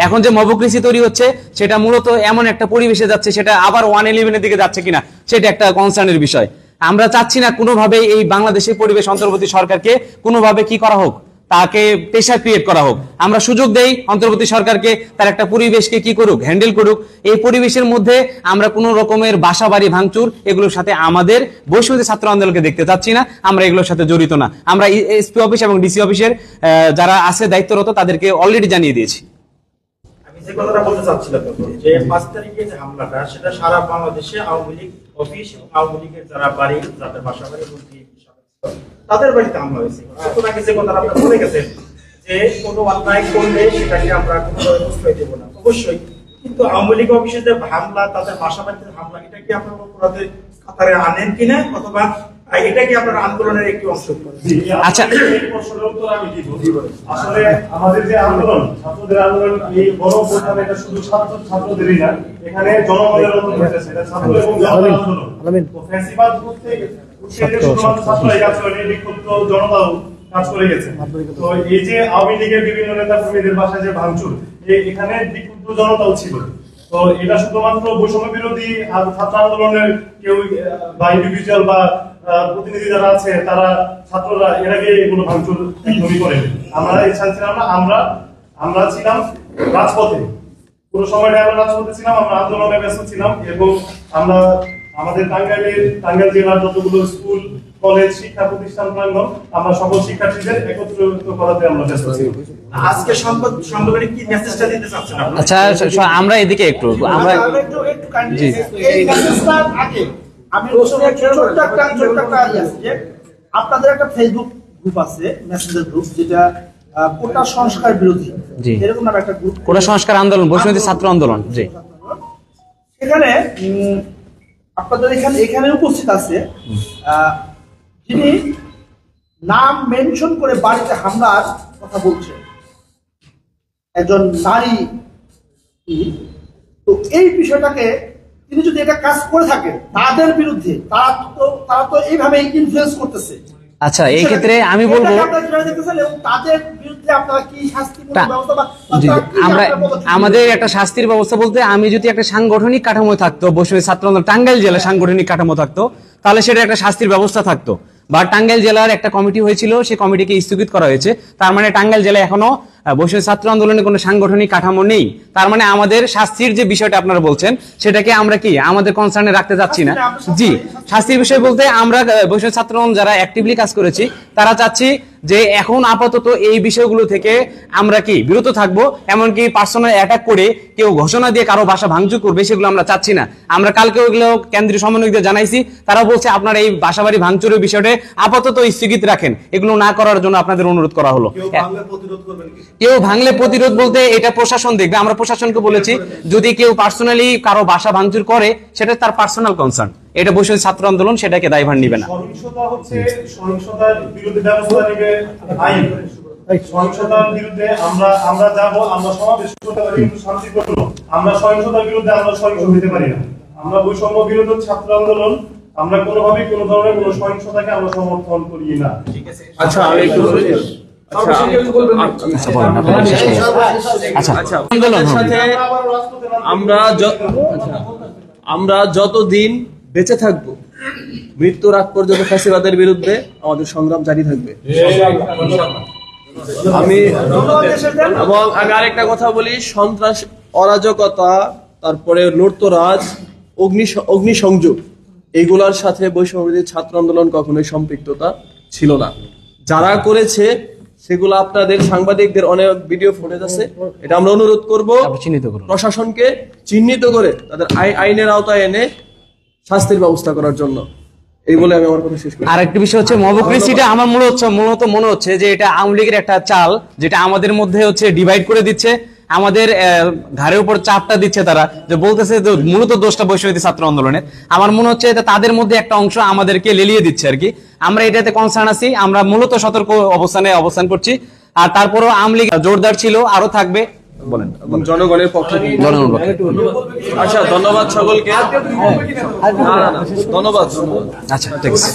S7: এখন যে মবক্রেসি তৈরি হচ্ছে সেটা মূলত এমন একটা পরিবেশে যাচ্ছে, সেটা আবার 111 এর দিকে যাচ্ছে কিনা সেটা একটা কনসার্নের বিষয়। আমরা চাচ্ছি না কোনোভাবে এই বাংলাদেশের পরিবেশ অন্তর্বর্তী সরকারকে কোনোভাবে কি করা হোক, তাকে প্রেশার ক্রিয়েট করা হোক। আমরা সুযোগ দেই অন্তর্বর্তী সরকারকে, তার একটা পরিবেশকে কি করুক, হ্যান্ডেল করুক। এই পরিবেশের মধ্যে আমরা কোনো রকমের বাসা বাড়ি ভাঙচুর এগুলোর সাথে আমাদের বৈষম্যবিরোধী ছাত্র আন্দোলনকে দেখতে চাচ্ছি না, আমরা এগুলোর সাথে জড়িত না। আমরা এসপি অফিস এবং ডিসি অফিসের যারা আছে দায়িত্বরত তাদেরকে অলরেডি জানিয়ে দিয়েছি।
S2: আমি যে কথাটা বলতে চাচ্ছিলাম যে 5 তারিখে যে হামলাটা, সেটা সারা বাংলাদেশে আওয়ামী লীগ অফিস এবং আওয়ামী লীগের যারা বাড়ি, যাদের বাসা বাড়ি তাদের বাড়িতে হামলা হয়েছে। এখন আগে যে কথাটা আপনারা বলে গেছেন যে কোনো অন্যায় করলে সেটাকে আমরা কোনোভাবে প্রশ্রয় দেবো না, অবশ্যই। কিন্তু আওয়ামী লীগ অফিসে যে হামলা, তাদের বাসা বাড়িতে হামলা, এটা কি আপনারা অপরাধের কাতারে আনেন কিনা, অথবা এটা কি আপনার আন্দোলনের একটি অংশ?
S7: আচ্ছা,
S9: আসলে আমাদের যে আন্দোলন, ছাত্রদের আন্দোলন, এই বড় প্রধান এটা শুধু ছাত্রদেরই না, এখানে জনগণের আন্দোলন হয়েছে, এটা ছাত্র এবং জনগণের আন্দোলন। তো ফ্যাসিবাদ করতে শুধুমাত্র ছাত্রই কাজ করেনি, বিক্ষুব্ধ জনতাও কাজ করে গেছে। তো এই যে আওয়ামী লীগের বিভিন্ন নেতা কর্মীদের বাসায় যে ভাঙচুর, এখানে বিক্ষুব্ধ জনতাও ছিল। তো এটা শুধুমাত্র বৈষম্য বিরোধী ছাত্র আন্দোলনের কেউ বা ইন্ডিভিজুয়াল বা প্রতিনিধি যারা আছে তারা, ছাত্ররা এর আগে এগুলো ভাঙচুর একদমই করেনি। আমরা ইচ্ছা ছিলাম না, আমরা ছিলাম রাজপথে, পুরো সময়টা আমরা রাজপথে ছিলাম, আমরা আন্দোলনে ব্যস্ত ছিলাম। এবং আমরা আমাদের টাঙ্গাইল জেলার যতগুলো স্কুল, কলেজ, শিক্ষা প্রতিষ্ঠান প্রাঙ্গণ, আমরা সকল শিক্ষার্থীদের একত্রিত করাতে আমরা ব্যস্ত ছিলাম।
S2: আজকে সংবাদে কি মেসেজটা দিতে চাচ্ছেন আপনারা?
S7: আচ্ছা, আমরা এদিকে একটু আমরা
S5: এই মেসেজটার আগে আমি ছোট্ট একটা ইয়ে আছে যে আপনাদের একটা ফেসবুক গ্রুপ আছে, মেসেঞ্জার গ্রুপ, যেটা কোটা সংস্কার বিরোধী, এরকম নামে একটা গ্রুপ,
S7: কোটা সংস্কার আন্দোলন, বৈষম্য ছাত্র আন্দোলন। জি,
S5: সেখানে আপনাদের এখানে উপস্থিত আছে যিনি নাম মেনশন করে বাড়িতে হামলার কথা বলছেন, একজন নারী। তো এই বিষয়টাকে তিনি যদি এটা কাজ করে থাকেন তাদের বিরুদ্ধে, তারা তো এইভাবে ইনফ্লুয়েন্স করতেছে।
S7: আচ্ছা, এই ক্ষেত্রে আমি বলবো
S5: তাদের বিরুদ্ধে আপনারা কি শাস্তিমূলক ব্যবস্থা বা
S7: আমরা আমাদের একটা শাস্তির ব্যবস্থা বলতে, আমি যদি একটা সাংগঠনিক কাঠামো থাকতো, বৈষম্য ছাত্র আন্দোলন টাঙ্গাইল জেলা সাংগঠনিক কাঠামো থাকতো, তাহলে সেটা একটা শাস্তির ব্যবস্থা থাকতো। বা টাঙ্গাইল জেলার একটা কমিটি হয়েছিল, সেই কমিটিকে স্থগিত করা হয়েছে, তার মানে টাঙ্গাইল জেলায় এখনো বৈষম্য ছাত্র আন্দোলনের কোনো সাংগঠনিক কাঠামো নেই। তার মানে আমাদের শাস্তির যে বিষয়টা আপনারা বলছেন, সেটাকে আমরা কি আমাদের কনসার্নে রাখতে যাচ্ছি না। জি, শাস্তির বিষয় বলতে আমরা বৈষম্য ছাত্র আন্দোলন যারা অ্যাক্টিভলি কাজ করেছি, তারা চাচ্ছি যে এখন আপাতত এই বিষয়গুলো থেকে আমরা কি বিরত থাকবো। এমনকি পার্সোনাল অ্যাটাক করে কেউ ঘোষণা দিয়ে কারো বাসা ভাঙচুর করবে, সেগুলো আমরা চাচ্ছি না। আমরা কালকে ওইগুলো কেন্দ্রীয় সমন্বয়কদের জানাইছি, তারা বলছে আপনারা এই বাসাবাড়ি ভাঙচুরের বিষয়টা আপাতত স্থগিত রাখেন, এগুলো না করার জন্য আপনাদের অনুরোধ করা হলো। কেউ ভাঙলে প্রতিরোধ বলতে এটা প্রশাসন দেখবে। আমরা প্রশাসনকে বলেছি যদি কেউ পার্সোনালি কারো বাসা ভাঙচুর করে, সেটা তার পার্সোনাল কনসার্ন, এটা বৈষম্য ছাত্র আন্দোলন সেটাকে দায়ভার নিবে না।
S9: সহিংসতা হচ্ছে সহিংসতার বিরুদ্ধে ব্যবস্থা নেবে আইন। সহিংসতার বিরুদ্ধে আমরা যাব, আমরা সমাবেশ করতে পারি, কিন্তু শান্তিপূর্ণ। আমরা সহিংসতার বিরুদ্ধে আমরা সহিংস হতে পারি না। আমরা বৈষম্য বিরোধী ছাত্র আন্দোলন, আমরা কোনোভাবেই কোনো ধরনের কোনো সহিংসতাকে আমরা সমর্থন করি না।
S4: আচ্ছা, আমি একটু আমরা যতদিন বেঁচে থাকবো, মৃত্যুর আগ পর্যন্ত ফ্যাসিবাদের বিরুদ্ধে আমাদের সংগ্রাম জারি থাকবে। আমি আরেকটা কথা বলি, সন্ত্রাস, অরাজকতা, তারপরে লুটতরাজ, অগ্নিসংযোগ, এইগুলার সাথে বৈষম্যবিরোধী ছাত্র আন্দোলন কখনোই সম্পৃক্ততা ছিল না। যারা করেছে সেগুলো আপনাদের সাংবাদিকদের অনেক ভিডিও ফুটেজ আছে, এটা আমরা অনুরোধ করব প্রশাসনকে চিহ্নিত করে তাদের আইনের আওতায় এনে শাস্তির ব্যবস্থা করার জন্য। এই বলে আমি আমার কথা শেষ করি।
S7: আরেকটা বিষয় হচ্ছে মবক্রেসিটা আমার মূলত মনে হচ্ছে যে এটা আওয়ামী লীগের একটা চাল, যেটা আমাদের মধ্যে হচ্ছে ডিভাইড করে দিচ্ছে, আমাদের ঘাড়ের উপর চাপটা দিচ্ছে। তারা যে বলতেছে মূলত দোষটা বৈষম্য ছাত্র আন্দোলনের, আমার মনে হচ্ছে তাদের মধ্যে একটা অংশ আমাদেরকে লেলিয়ে দিচ্ছে আর কি। আমরা এটাতে কনসার্ন আছি, আমরা মূলত সতর্ক অবস্থান করছি। আর তারপরও আওয়ামী লীগ জোরদার ছিল, আরো থাকবে। বলেন
S4: জনগণের পক্ষে। আচ্ছা, ধন্যবাদ সকলকে। ধন্যবাদ।
S7: আচ্ছা, ঠিক আছে।